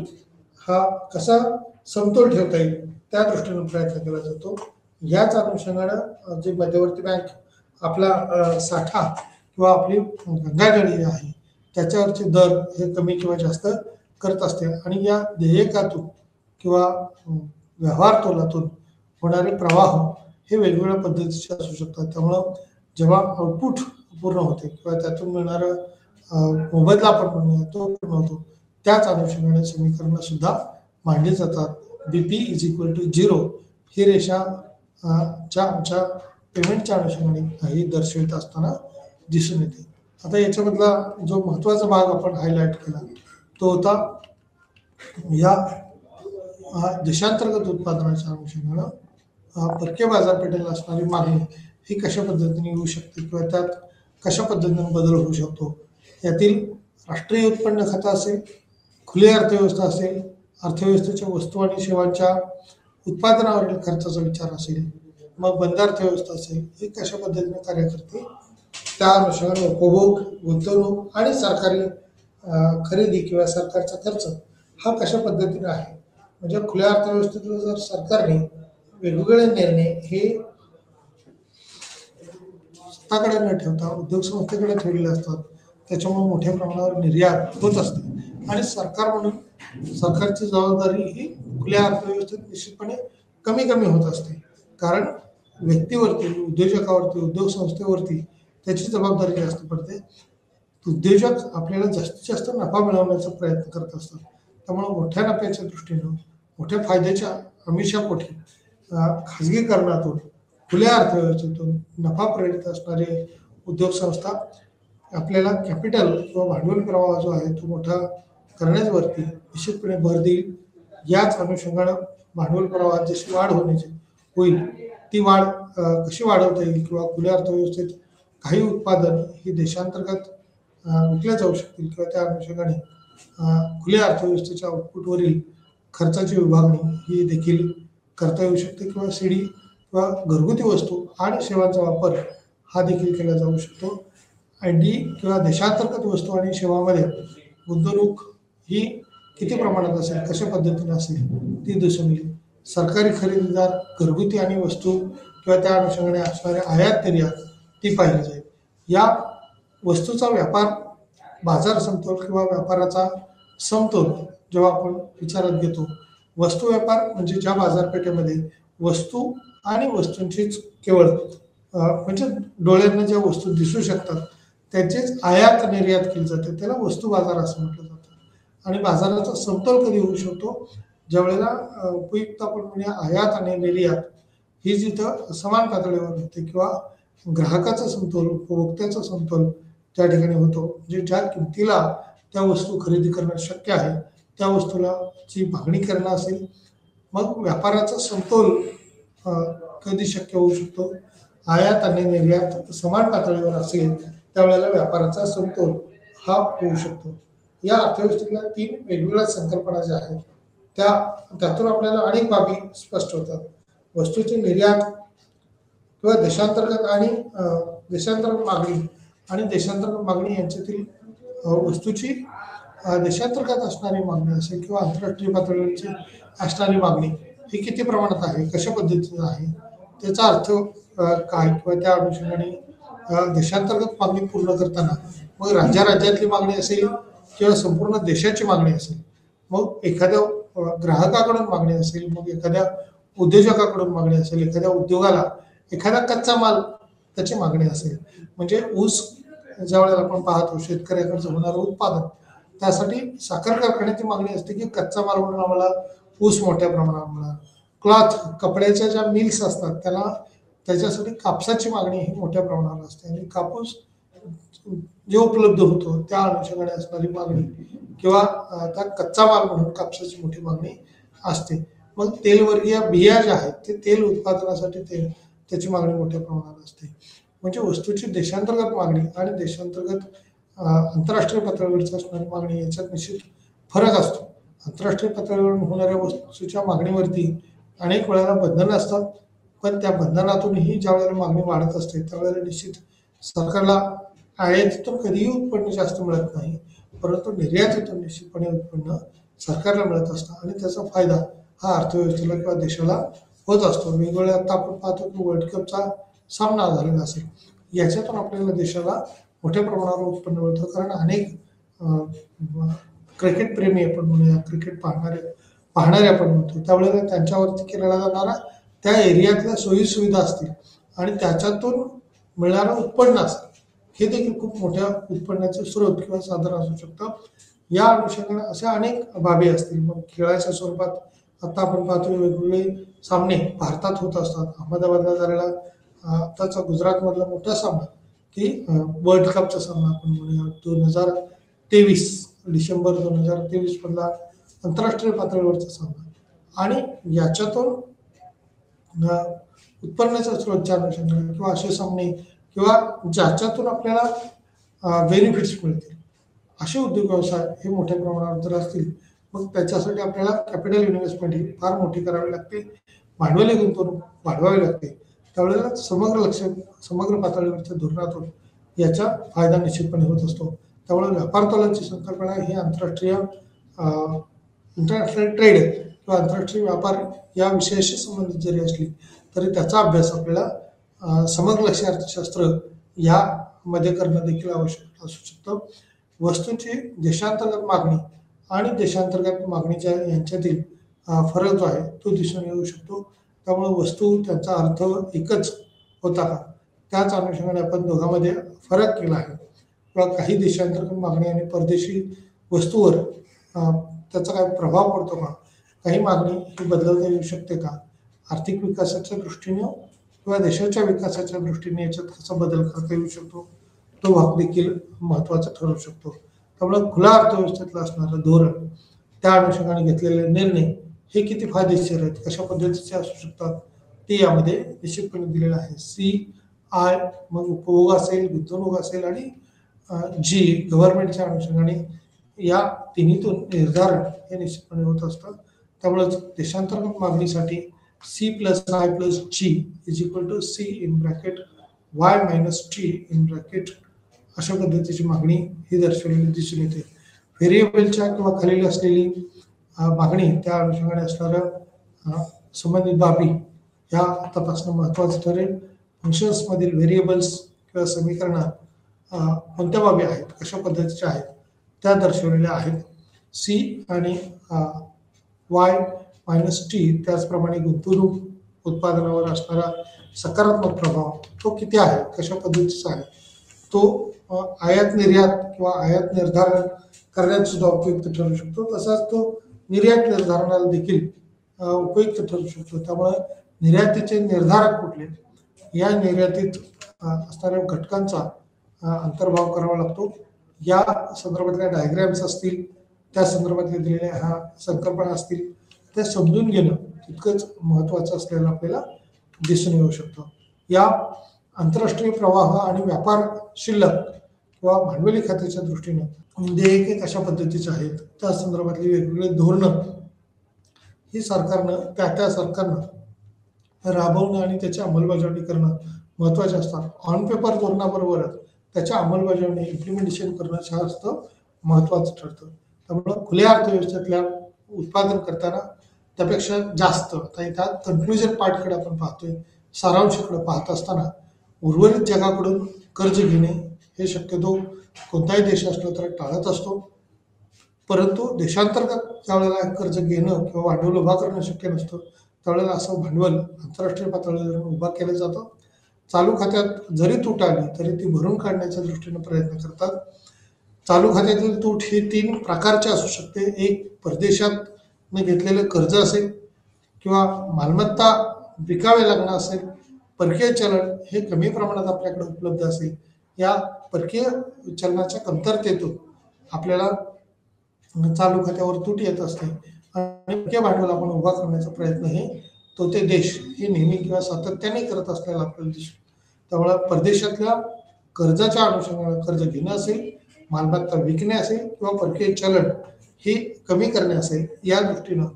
हा कसा समतोल ठेवता येईल त्या दृष्टीनं प्रयत्न केला जातो. याच अनुषंगानं जे मध्यवर्ती बँक आपला साठा किंवा आपली गंगाजळी आहे त्याच्यावरचे दर हे कमी किंवा जास्त करत असते आणि या देयकातून किंवा व्यवहार तोलातून होणारे प्रवाह हे वेगवेगळ्या पद्धतीचे असू शकतात. त्यामुळं जेव्हा आउटपुट पूर्ण होते किंवा त्यातून मिळणारा मोबदला आपण म्हणूया तो पूर्ण होतो त्याच अनुषंगाने समीकरणं सुद्धा मांडली जातात. BP इज इक्वल टू 0 ही रेषा आमच्या पेमेंटच्या अनुषंगाने ही दर्शवित असताना दिसून येते. आता याच्यामधला जो महत्त्वाचा भाग आपण हायलाईट केला तो होता या देशांतर्गत उत्पादनाच्या अनुषंगाने परकीय बाजारपेठेला असणारी मागणी ही कशा पद्धतीने येऊ शकते किंवा त्यात कशा पद्धतीने बदल होऊ शकतो. यातील राष्ट्रीय उत्पन्न खातं असेल, खुली अर्थव्यवस्था असेल, अर्थव्यवस्थेच्या वस्तू आणि सेवांच्या उत्पादनावरील खर्चाचा विचार असेल, मग बंद अर्थव्यवस्था असेल, हे कशा पद्धतीने कार्य करते, त्या अनुषंगाने उपभोग, गुंतवणूक आणि सरकारी खरेदी किंवा सरकारचा खर्च हा कशा पद्धतीने आहे. म्हणजे खुल्या अर्थव्यवस्थेतलं जर सरकारने वेगवेगळे निर्णय हे स्वतःकडे न ठेवता उद्योग संस्थेकडे ठेवलेले असतात, त्याच्यामुळे मोठ्या प्रमाणावर निर्यात होत असते आणि सरकार म्हणून सरकारची जबाबदारी ही खुल्या अर्थव्यवस्थेत निश्चितपणे कमी कमी होत असते. कारण व्यक्तीवरती, उद्योजकावरती, उद्योग संस्थेवरती त्याची जबाबदारी जास्त पडते. उद्योजक आपल्याला जास्तीत जास्त नफा मिळवण्याचा प्रयत्न करत असतात. त्यामुळे मोठ्या नफ्याच्या दृष्टीनं, मोठ्या फायद्याच्या आमिषापोटी खाजगीकरणातून, खुल्या अर्थव्यवस्थेतून नफा प्रेरित असणारे उद्योग संस्था आपल्याला कॅपिटल किंवा भांडवल प्रवाह जो आहे तो मोठा करण्यावरती निश्चितपणे भर देईल. याच अनुषंगानं भांडवल प्रवाहात जशी वाढ होण्याची होईल, ती वाढ कशी वाढवता येईल किंवा खुल्या अर्थव्यवस्थेत काही उत्पादन ही देशांतर्गत विकल्या जाऊ शकतील किंवा त्या अनुषंगाने खुल्या अर्थव्यवस्थेच्या आउटपुटवरील खर्चाची विभागणी ही देखील करता येऊ शकते किंवा सीडी किंवा घरगुती वस्तू आणि सेवांचा वापर हा देखील केला जाऊ शकतो. डी किंवा देशांतर्गत वस्तू आणि सेवांमध्ये गुंतवणूक ही किती प्रमाणात असेल, कशा पद्धतीने असेल ती दिसून येईल. सरकारी खरेदीदार, घरगुती आणि वस्तू किंवा त्या अनुषंगाने असणारे आयात निर्यात ती पाहिली जाईल. या वस्तूचा व्यापार, बाजार समतोल किंवा व्यापाराचा समतोल जेव्हा आपण विचारात घेतो, वस्तू व्यापार म्हणजे ज्या बाजारपेठेमध्ये वस्तू आणि वस्तूंचीच केवळ म्हणजे डोळ्यांना ज्या वस्तू दिसू शकतात त्याचेच आयात निर्यात केली जाते, त्याला वस्तू बाजार असं म्हटलं जातं. आणि बाजाराचा समतोल कधी होऊ शकतो, ज्या वेळेला उपयुक्त आपण म्हणजे आयात आणि निर्यात ही जिथं समान पातळीवर होते किंवा ग्राहकाचा समतोल, उपभोक्त्याचा समतोल त्या ठिकाणी होतो. म्हणजे ज्या किमतीला त्या वस्तू खरेदी करणं शक्य आहे त्या वस्तूला ची मागणी करणं असेल. मग व्यापाराचा समतोल कधी शक्य होऊ शकतो, आयात आणि निर्यात समान पातळीवर असेल त्यावेळेला व्यापाराचा समतोल हा होऊ शकतो. या अर्थव्यवस्थेतल्या 3 वेगवेगळ्या संकल्पना ज्या आहेत त्यातून आपल्याला अनेक बाबी स्पष्ट होतात. वस्तूची निर्यात किंवा देशांतर्गत मागणी आणि देशांतर्गत मागणी यांच्यातील वस्तूची देशांतर्गत असणारी मागणी असेल किंवा आंतरराष्ट्रीय पातळीवरची असणारी मागणी ही किती प्रमाणात आहे, कशा पद्धतीने आहे, त्याचा अर्थ काय किंवा त्या अनुषंगाने देशांतर्गत मागणी पूर्ण करताना मग राज्यातली मागणी असेल किंवा संपूर्ण देशाची मागणी असेल, मग एखाद्या ग्राहकाकडून मागणी असेल, मग एखाद्या उद्योजकाकडून मागणी असेल, एखाद्या उद्योगाला एखादा कच्चा माल त्याची मागणी असेल. म्हणजे ऊस ज्या वेळेला आपण पाहतो शेतकऱ्याकडचं होणारं उत्पादन, त्यासाठी साखर कारखान्याची मागणी असते की कच्चा माल म्हणून आम्हाला ऊस मोठ्या प्रमाणावर मिळाला. क्लॉथ, कपड्याच्या ज्या मिल्स असतात त्याच्यासाठी कापसाची मागणी ही मोठ्या प्रमाणावर असते आणि कापूस जे उपलब्ध होतो त्या अनुषंगाने असणारी मागणी किंवा त्या कच्चा माल म्हणून कापसाची मोठी मागणी असते. मग तेलवर्गीय बिया ज्या आहेत ते तेल उत्पादनासाठी त्याची मागणी मोठ्या प्रमाणात असते. म्हणजे वस्तूची देशांतर्गत मागणी आणि देशांतर्गत आंतरराष्ट्रीय पातळीवरची असणारी मागणी याच्यात निश्चित फरक असतो. आंतरराष्ट्रीय पातळीवर होणाऱ्या वस्तूच्या मागणीवरती अनेक वेळेला बंधनं असतात, पण त्या बंधनातूनही ज्या वेळेला मागणी वाढत असते त्यावेळेला निश्चित सरकारला आयातीतून कधीही उत्पन्न जास्त मिळत नाही, परंतु निर्यातीतून निश्चितपणे उत्पन्न सरकारला मिळत असतं आणि त्याचा फायदा हा अर्थव्यवस्थेला किंवा देशाला होत असतो. वेगवेगळ्या आता आपण पाहतो की वर्ल्ड कपचा सामना झालेला असेल, याच्यातून आपल्याला देशाला मोठ्या प्रमाणावर उत्पन्न मिळतं. कारण अनेक क्रिकेट प्रेमी आपण म्हणूया, क्रिकेट पाहणारे आपण म्हणतो, त्यावेळेला त्यांच्यावरती केला जाणारा त्या एरियातल्या सोयीसुविधा असतील आणि त्याच्यातून मिळणारं उत्पन्न असेल, हे देखील खूप मोठ्या उत्पन्नाचे स्रोत किंवा साधन असू शकतं. या अनुषंगाने अशा अनेक बाबी असतील. मग खेळाच्या स्वरूपात आता आपण पाहतो वेगवेगळे सामने भारतात होत असतात. अहमदाबादला झालेला आताचा गुजरातमधला मोठा सामना की वर्ल्ड कपचा सामना आपण म्हणूया 2023 डिसेंबर 2023 मधला आंतरराष्ट्रीय पातळीवरचा सामना आणि याच्यातून उत्पन्नाच्या स्रोतच्या अनुषंगाने किंवा असे सामने किंवा ज्याच्यातून आपल्याला बेनिफिट्स मिळतील असे उद्योग व्यवसाय हे मोठ्या प्रमाणावर जर असतील मग त्याच्यासाठी आपल्याला कॅपिटल इन्व्हेस्टमेंट ही फार मोठी करावी लागते, भांडवली गुंतवणूक वाढवावी लागते. त्यावेळेला समग्र पातळीवरच्या धोरणातून याचा फायदा निश्चितपणे होत असतो. त्यामुळे व्यापार तोलाची संकल्पना ही इंटरनॅशनल ट्रेड किंवा आंतरराष्ट्रीय व्यापार या विषयाशी संबंधित जरी असली तरी त्याचा अभ्यास आपल्याला समग्र लक्ष्य अर्थशास्त्र यामध्ये करणं देखील आवश्यक असू शकतं. वस्तूंची देशांतर्गत मागणी आणि देशांतर्गत मागणीच्या यांच्यातील फरक जो आहे तो दिसून येऊ शकतो. त्यामुळे वस्तू त्यांचा अर्थ एकच होता का, त्याच अनुषंगाने आपण दोघांमध्ये फरक केला आहे किंवा काही देशांतर्गत मागणी आणि परदेशी वस्तूवर त्याचा काय प्रभाव पडतो का, काही मागणी ही बदलता येऊ शकते का, आर्थिक विकासाच्या दृष्टीने किंवा देशाच्या विकासाच्या दृष्टीने याच्यात कसा बदल करता येऊ शकतो, तो भाग देखील महत्त्वाचा ठरू शकतो. त्यामुळे खुल्या अर्थव्यवस्थेतलं असणारं धोरण, त्या अनुषंगाने घेतलेले निर्णय हे किती फायदेशीर आहेत, कशा पद्धतीचे असू शकतात, ते यामध्ये निश्चितपणे दिलेलं आहे. CI मग उपभोग असेल, गुंतवणूक असेल आणि G गव्हर्नमेंटच्या अनुषंगाने या तिन्हीतून निर्धारण हे निश्चितपणे होत असतं. त्यामुळेच देशांतर्गत मागणीसाठी C+I+G = C in bracket Y - T in bracket अशा पद्धतीची मागणी ही दर्शवलेली दिसून येते. व्हेरिएबलच्या किंवा खालील असलेली मागणी त्या अनुषंगाने असणाऱ्या संबंधित बाबी ह्या तपासणं महत्त्वाचं ठरेल. फंक्शन्समधील व्हेरिएबल्स किंवा समीकरणात कोणत्या बाबी आहेत, कशा पद्धतीच्या आहेत त्या दर्शवलेल्या आहेत. C आणि Y - T त्याचप्रमाणे गुंतवणूक उत्पादनावर असणारा सकारात्मक प्रभाव तो किती आहे, कशा पद्धतीचा आहे, तो आयात निर्यात किंवा आयात निर्धारण करण्यात सुद्धा उपयुक्त ठरू शकतो. तसाच तो निर्यात निर्धारणाला देखील उपयुक्त ठरू शकतो. त्यामुळे निर्यातीचे निर्धारक कुठले, या निर्यातीत असणाऱ्या घटकांचा अंतर्भाव करावा लागतो. या संदर्भातल्या डायग्रॅम्स असतील, त्या संदर्भातले दिलेल्या ह्या संकल्पना असतील, त्या समजून घेणं तितकंच महत्त्वाचं असलेलं आपल्याला दिसून येऊ शकतं. या आंतरराष्ट्रीय प्रवाह आणि व्यापार शिल्लक किंवा भांडवली खात्याच्या दृष्टीने देयके कशा पद्धतीचे आहेत, त्या संदर्भातली वेगवेगळी धोरणं ही सरकारनं सरकारनं राबवणं आणि त्याची अंमलबजावणी करणं महत्त्वाचे असतात. ऑन पेपर धोरणाबरोबरच त्याच्या अंमलबजावणी इम्प्लिमेंटेशन करणं जास्त महत्त्वाचं ठरतं. त्यामुळं खुल्या अर्थव्यवस्थेतल्या उत्पादन करताना त्यापेक्षा जास्त आता इथं कन्क्लुजन पार्टकडे आपण पाहतोय, सारांशाकडे पाहत असताना उर्वरित जगाकडून कर्ज घेणे हे शक्यतो कोणताही देश असला तर टाळत असतो. परंतु देशांतर्गत ज्यावेळेला कर्ज घेणं किंवा भांडवल उभा करणं शक्य नसतं, त्यावेळेला असं भांडवल आंतरराष्ट्रीय पातळीवर उभा केलं जातं. चालू खात्यात जरी तूट आली तरी ती भरून काढण्याच्या दृष्टीने प्रयत्न करतात. चालू खात्यातील तूट ही 3 प्रकारची असू शकते. एक परदेशात घेतलेलं कर्ज असेल किंवा मालमत्ता विकावे लागणं असेल, परकीय चलन हे कमी प्रमाणात आपल्याकडे उपलब्ध असेल, या परकीय चलनाच्या कमतरतेतून आपल्याला चालू खात्यावर तूट येत असते आणि परकीय भांडवल आपण उभा करण्याचा प्रयत्न हे ते देश हे नेहमी किंवा सातत्याने करत असलेला आपल्याला दिसतो. त्यामुळे परदेशातल्या कर्जाच्या अनुषंगाने कर्ज घेणं असेल, मालमत्ता विकणे असेल किंवा परकीय चलन हे कमी करणे असेल, या दृष्टीनं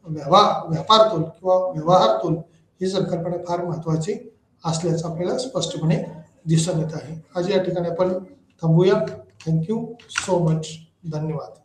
व्यापार तोल किंवा व्यवहार तोल ही संकल्पना फार महत्त्वाची असल्याचं आपल्याला स्पष्टपणे दिसून येत आहे. आज या ठिकाणी आपण थांबूया. Thank you so much. धन्यवाद.